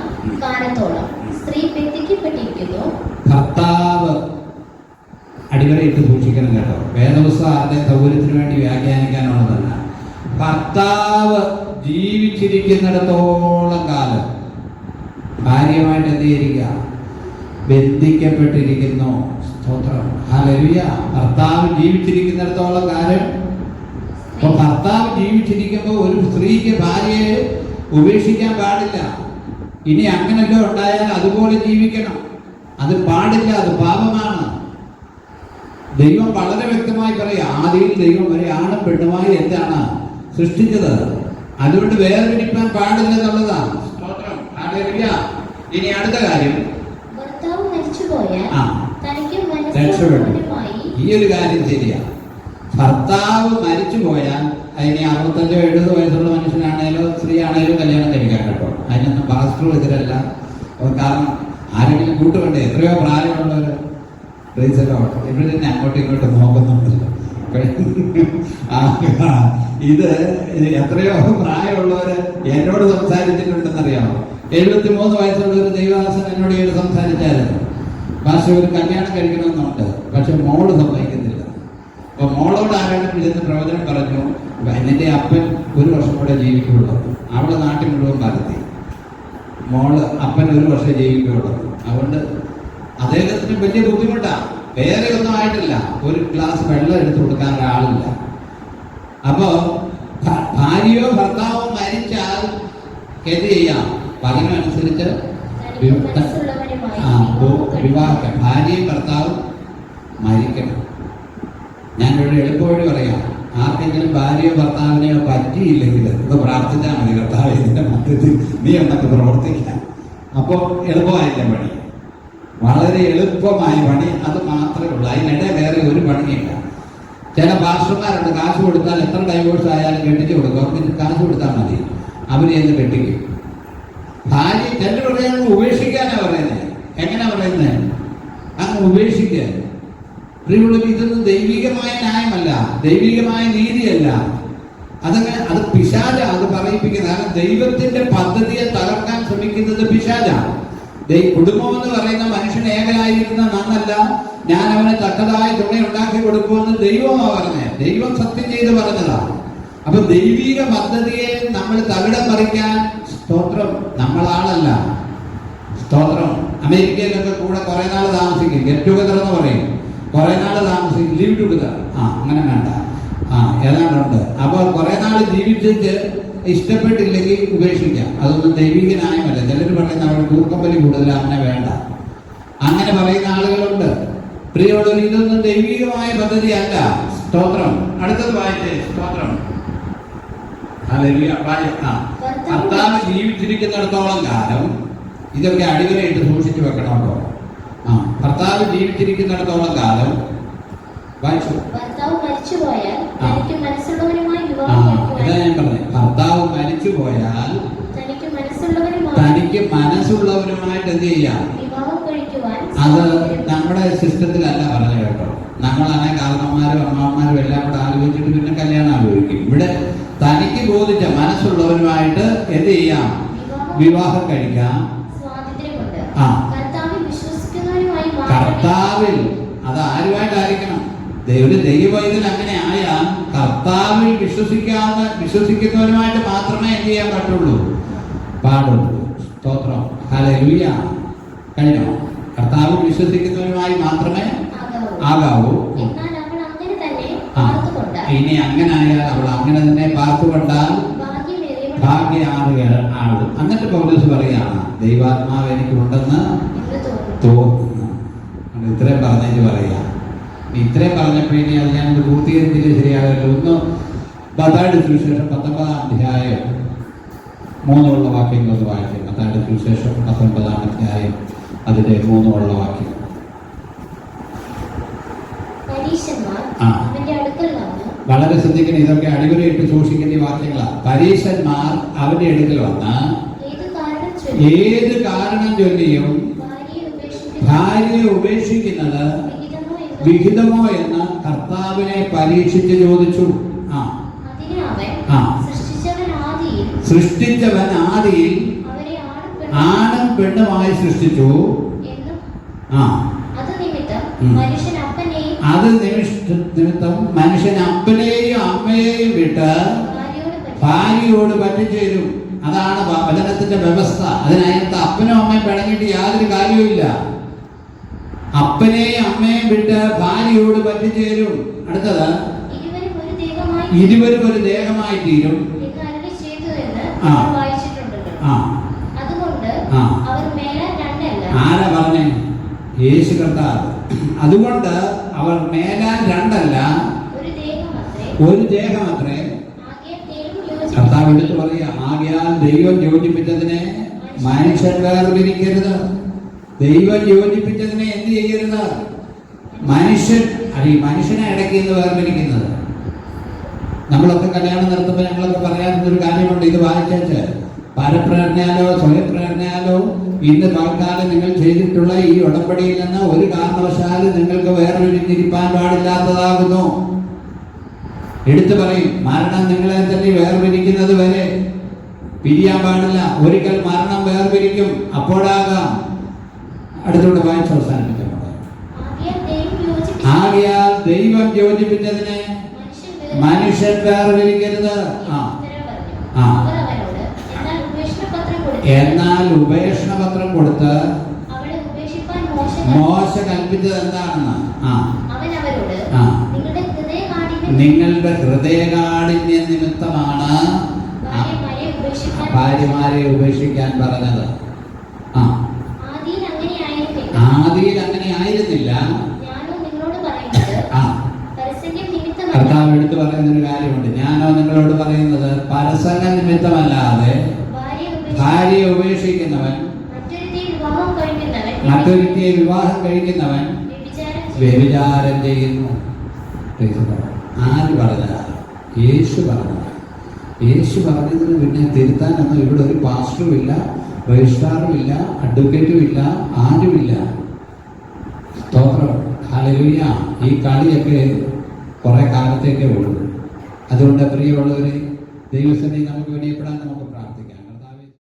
കാലത്തോളം സ്ത്രീ ബന്ധിക്കപ്പെട്ടിരിക്കുന്നു. ഭർത്താവ് അടിവരയിട്ട് സൂക്ഷിക്കണം കേട്ടോ. വേദപുസ്തകം ആരുടെ സൗകര്യത്തിന് വേണ്ടി വ്യാഖ്യാനിക്കാനുള്ളതല്ല. ഭർത്താവ് ജീവിച്ചിരിക്കുന്നിടത്തോളം കാലം ഭാര്യയുമായിട്ട് എന്ത് ചെയ്തിരിക്കുക? ബന്ധിക്കപ്പെട്ടിരിക്കുന്നു. സ്തോത്രം. ഹല്ലേലൂയ. ഭർത്താവ് ജീവിച്ചിരിക്കുന്നിടത്തോളം കാലം. അപ്പൊ ഭർത്താവ് ജീവിച്ചിരിക്കുമ്പോൾ ഒരു സ്ത്രീക്ക് ഭാര്യയെ ഉപേക്ഷിക്കാൻ പാടില്ല. ഇനി അങ്ങനെല്ലോ ഉണ്ടായാൽ അതുപോലെ ജീവിക്കണം. അത് പാടില്ല, അത് പാപമാണ്. ദൈവം വളരെ വ്യക്തമായി പറയും, ആദിയിൽ ദൈവം വരെ ആണും പെണ്ണുമായി എന്താണ് സൃഷ്ടിച്ചത്. അതുകൊണ്ട് വേർപിരിക്കാൻ പാടില്ല എന്നുള്ളതാണ്. സ്തോത്രം. ഹല്ലേലൂയ. ഇനി അടുത്ത കാര്യം, ഭർത്താവ് മരിച്ചുപോയാൽ ഈ ഒരു കാര്യം ശരിയാ. ഭർത്താവ് മരിച്ചു പോയാൽ അതിന് 65 70 വയസ്സുള്ള മനുഷ്യനാണേലോ സ്ത്രീ ആണേലും കല്യാണം കഴിക്കാൻ കേട്ടോ. അതിനൊന്നും പാസ്റ്ററും എതിരല്ല. കാരണം ആരെങ്കിലും കൂട്ടുകൊണ്ടേ. എത്രയോ പ്രായമുള്ളവർ ഇവിടെ തന്നെ അങ്ങോട്ടും ഇങ്ങോട്ടും നോക്കുന്നുണ്ടല്ലോ. ഇത് എത്രയോ പ്രായമുള്ളവര് എന്നോട് സംസാരിച്ചിട്ടുണ്ടെന്നറിയാമോ? 73 വയസ്സുള്ള ഒരു ദൈവദാസൻ എന്നോട് ഇവിടെ സംസാരിച്ചായിരുന്നു. പക്ഷെ ഒരു കല്യാണം കഴിക്കണമെന്നുണ്ട്, പക്ഷെ മോള് സമ്മതിക്കുന്നില്ല. അപ്പൊ മോളോട് ആരാണ് ചെന്ന് പ്രവചനം പറഞ്ഞു, എന്റെ അപ്പൻ 1 വർഷം കൂടെ ജീവിക്കുള്ളൂ. അവളെ നാട്ടിൽ മുഴുവൻ പരത്തി. അപ്പൻ 1 വർഷം ജീവിക്കുള്ളൂ. അതുകൊണ്ട് അദ്ദേഹത്തിന് വലിയ ബുദ്ധിമുട്ടാണ്. വേറെ ഒന്നും ആയിട്ടില്ല. ഒരു ഗ്ലാസ് വെള്ളം എടുത്തു കൊടുക്കാൻ ഒരാളില്ല. അപ്പോ ഭാര്യയോ ഭർത്താവോ മരിച്ചാൽ എന്ത് ചെയ്യാം? പതിനനുസരിച്ച് വിവാഹിക്കാം. ഭാര്യയും ഭർത്താവും മരിക്കണം. ഞാനിവിടെ എളുപ്പവഴി പറയാം. ആർക്ക് ആർക്കെങ്കിലും ഭാര്യയോ ഭർത്താവിനെയോ പറ്റിയില്ലെങ്കിൽ ഇത് പ്രാർത്ഥിച്ചാൽ മതി, കർത്താവ് ഇതിന്റെ മധ്യത്തിൽ നീ എന്നൊക്കെ പ്രവർത്തിക്കാം. അപ്പോൾ എളുപ്പമായില്ല പണി, വളരെ എളുപ്പമായ പണി അത് മാത്രമേ ഉള്ളൂ. അതിനിടെ വേറെ ഒരു പണിയില്ല. ചില പാസ്റ്റർമാരുണ്ട്, കാശ് കൊടുത്താൽ എത്ര ഡൈവോഴ്സ് ആയാലും കെട്ടിച്ചു കൊടുക്കും. അവർക്ക് കാശ് കൊടുത്താൽ മതി, അവരെ എന്ന് കെട്ടിക്കും. ഭാര്യ ചില പറയുന്നത് ഉപേക്ഷിക്കാനാ പറയുന്നത്. എങ്ങനെയാ പറയുന്നത്? അങ്ങ് ഉപേക്ഷിക്കുക. പ്രിയമുള്ളവർ, ഇതൊന്നും ദൈവികമായ ന്യായമല്ല, ദൈവികമായ നീതിയല്ല. അത് പിശാച അത് പറയിപ്പിക്കുന്നത്. കാരണം ദൈവത്തിന്റെ പദ്ധതിയെ തകർക്കാൻ ശ്രമിക്കുന്നത് പിശാചാണ്. കുടുംബം എന്ന് പറയുന്ന മനുഷ്യൻ ഏകനായിരിക്കുന്ന നന്നല്ല, ഞാൻ അവന് തക്കതായ തുണ ഉണ്ടാക്കി കൊടുക്കുമെന്ന് ദൈവമാ പറഞ്ഞത്. ദൈവം സത്യം ചെയ്ത് പറഞ്ഞതാണ്. അപ്പൊ ദൈവിക പദ്ധതിയെ നമ്മൾ തകിടം മറിക്കാൻ, സ്തോത്രം, നമ്മളാളല്ല. സ്തോത്രം. അമേരിക്കയിലൊക്കെ കൂടെ കുറെ നാൾ താമസിക്കും, ഗെറ്റ് ടുഗദർ എന്ന് പറയും. കുറെ നാൾ താമസിക്കും, ലീവ് ടുഗദർ. അങ്ങനെ വേണ്ട, ഏതാണ്ടുണ്ട്. അപ്പൊ കുറെ നാൾ ജീവിച്ചിട്ട് ഇഷ്ടപ്പെട്ടില്ലെങ്കിൽ ഉപേക്ഷിക്കാം. അതൊന്നും ദൈവിക ന്യായമല്ല. ചിലർ പറയുന്ന അവിടെ കൂർക്കമ്പലി കൂടുതൽ, അങ്ങനെ വേണ്ട, അങ്ങനെ പറയുന്ന ആളുകളുണ്ട്. പ്രിയമുള്ളവർ, ഇതൊന്നും ദൈവികമായ പദ്ധതിയല്ല. സ്തോത്രം. അടുത്തത് വായിച്ചേ. സ്തോത്രം. കർത്താവ് ജീവിച്ചിരിക്കുന്നിടത്തോളം കാലം ഇതൊക്കെ അടിവരയിട്ട് സൂക്ഷിച്ചു വെക്കണം കേട്ടോ. ഭർത്താവ് ജീവിച്ചിരിക്കുന്നിടത്തോളം കാലം വായിച്ചു. ഇതാ ഞാൻ പറഞ്ഞത്, ഭർത്താവ് മരിച്ചു പോയാൽ തനിക്ക് മനസ്സുള്ളവരുമായിട്ട് എന്ത് ചെയ്യാം? അത് നമ്മുടെ സിസ്റ്റത്തിലല്ല പറഞ്ഞത് കേട്ടോ. നമ്മളാണെ കാരണന്മാരും അമ്മമാരും എല്ലാം കൂടെ ആലോചിച്ചിട്ട് പിന്നെ കല്യാണം ആലോചിക്കും. ഇവിടെ തനിക്ക് ബോധിച്ച മനസ്സുള്ളവരുമായിട്ട് എന്ത് ചെയ്യാം? വിവാഹം കഴിക്കാം. കർത്താവിൽ, അത് ആരുമായിട്ടായിരിക്കണം? ഒരു ദൈവവൈദ്യൻ അങ്ങനെ ആയാൽ കർത്താവിൽ വിശ്വസിക്കുന്നവരുമായിട്ട് മാത്രമേ എന്ത് ചെയ്യാൻ പാടുള്ളൂ. സ്തോത്രം. ഹല്ലേലൂയ. കഴിഞ്ഞോ? കർത്താവിൽ വിശ്വസിക്കുന്നവരുമായി മാത്രമേ ആകാവൂ. ഇനി അങ്ങനെ ആയാൽ അവൾ അങ്ങനെ തന്നെ പാർത്തുകൊണ്ടാൽ ഭാഗ്യആളുകൾ ആളും. എന്നിട്ട് പൗലോസ് പറയാണ്, ദൈവാത്മാവ് എനിക്കുണ്ടെന്ന് തോന്നുന്നു. ഇത്രയും പറഞ്ഞേക്ക് പറയാ. ഇത്രയും പറഞ്ഞപ്പോ ഇനി അത് ഞാനത് പൂർത്തീകരിച്ചില്ല ശരിയാകല്ലോ. ഒന്ന് മത്തായിയുടെ സുവിശേഷം 19-ാം അധ്യായം 3 വാക്യങ്ങളൊന്ന് വായിക്കും. മത്തായിയുടെ സുവിശേഷം 19-ാം അധ്യായം അതിന്റെ 3 വാക്യം. വളരെ ശ്രദ്ധിക്കണം, ഇതൊക്കെ അടിവരയിട്ട് സൂക്ഷിക്കുന്ന വാക്യങ്ങളാണ്. പരീശന്മാർ അവന്റെ അടുക്കൽ വന്ന് ഏത് കാരണം ചൊല്ലിയും ഭാര്യയെ ഉപേക്ഷിക്കുന്നത് വിഹിതമോ എന്ന് കർത്താവിനെ പരീക്ഷിച്ച് ചോദിച്ചു. സൃഷ്ടിച്ചവൻ ആദിയിൽ ആണും പെണ്ണുമായി സൃഷ്ടിച്ചു. അത് നിമിത്തം മനുഷ്യൻ അപ്പനെയും അമ്മയെയും വിട്ട് ഭാര്യയോട് പറ്റിച്ചേരും. അതാണ് വചനത്തിന്റെ വ്യവസ്ഥ. അതിനകത്ത് അപ്പനും അമ്മയും പിണങ്ങിയിട്ട് യാതൊരു കാര്യവുമില്ല. അപ്പനെയും അമ്മയും വിട്ട് ഭാര്യയോട് പറ്റിച്ചേരും. അടുത്തത്, ഇരുവരും ഒരു ദേഹമായി തീരും. ആരാ പറഞ്ഞേ? യേശു കർത്താവ്. അതുകൊണ്ട് അവർ മേലാൻ രണ്ടല്ല, ഒരു ദേഹമത്രേ. കർത്താവ് എടുത്തു പറയാ, ആകയാൽ ദൈവം യോജിപ്പിച്ചതിനെ മനുഷ്യൻ വേർതിരിക്കരുത്. ദൈവം യോജിപ്പിച്ചതിനെ എന്ത് ചെയ്യരുത്? മനുഷ്യനെ ഇടയ്ക്ക് നിന്ന് വേർതിരിക്കുന്നത്. നമ്മളൊക്കെ കല്യാണം നടത്തുമ്പോൾ ഞങ്ങളൊക്കെ പറയാറുള്ളൊരു കാര്യമുണ്ട്. ഇത് വായിച്ചാച്ച് പരപ്രേരണയാലോ സ്വയപ്രേരണയാലോ ഇന്ന് പകൽക്കാലം നിങ്ങൾ ചെയ്തിട്ടുള്ള ഈ ഉടമ്പടിയിൽ നിന്ന് ഒരു കാരണവശാലും നിങ്ങൾക്ക് വേർതിരിക്കാൻ പാടില്ലാത്തതാകുന്നു. എടുത്തു പറയും, മരണം നിങ്ങളെ തന്നെ വേർതിരിക്കുന്നത് വരെ പിരിയാൻ പാടില്ല. ഒരിക്കൽ മരണം വേർതിരിക്കും, അപ്പോഴാകാം. അടുത്തോടെ വായിച്ച് അവസാനിപ്പിക്കാൻ. ആകയാൽ ദൈവം യോജിപ്പിച്ചതിനെ മനുഷ്യൻ വേർതിരിക്കരുത്. എന്നാൽ ഉപേക്ഷണപത്രം കൊടുത്ത് മോശ കൽപ്പിച്ചത് എന്താണെന്ന് നിങ്ങളുടെ ഹൃദയകാഠിന്യ നിമിത്തമാണ് ഭാര്യമാരെ ഉപേക്ഷിക്കാൻ പറഞ്ഞത്. ആദിയിൽ അങ്ങനെ ആയിരുന്നില്ല. കർത്താവ് എടുത്തു പറയുന്ന ഒരു കാര്യമുണ്ട്. ഞാനോ നിങ്ങളോട് പറയുന്നത്, പരസംഗ നിമിത്തമല്ലാതെ ഭാര്യയെ ഉപേക്ഷിക്കുന്നവൻ, മറ്റൊരുത്തിയെ വിവാഹം കഴിക്കുന്നവൻ വ്യഭിചാരം ചെയ്യുന്നു. ആര് പറഞ്ഞതാണ്? യേശു പറഞ്ഞതാണ്. യേശു പറഞ്ഞതിന് പിന്നെ തിരുത്താനൊന്നും ഇവിടെ ഒരു പാസ്റ്ററും ഇല്ല, രജിസ്ട്രാറും ഇല്ല, അഡ്വക്കേറ്റും ഇല്ല, ആരുമില്ല. സ്തോത്രം, ഹല്ലേലൂയ. ഈ കളിയൊക്കെ കുറെ കാലത്തേക്കേ ഉള്ളൂ. അതുകൊണ്ട് പ്രിയമുള്ളവരെ, ദൈവസന്നിധി നമുക്ക് വെളിപ്പെടാൻ നമുക്ക് പ്രാർത്ഥിക്കാം.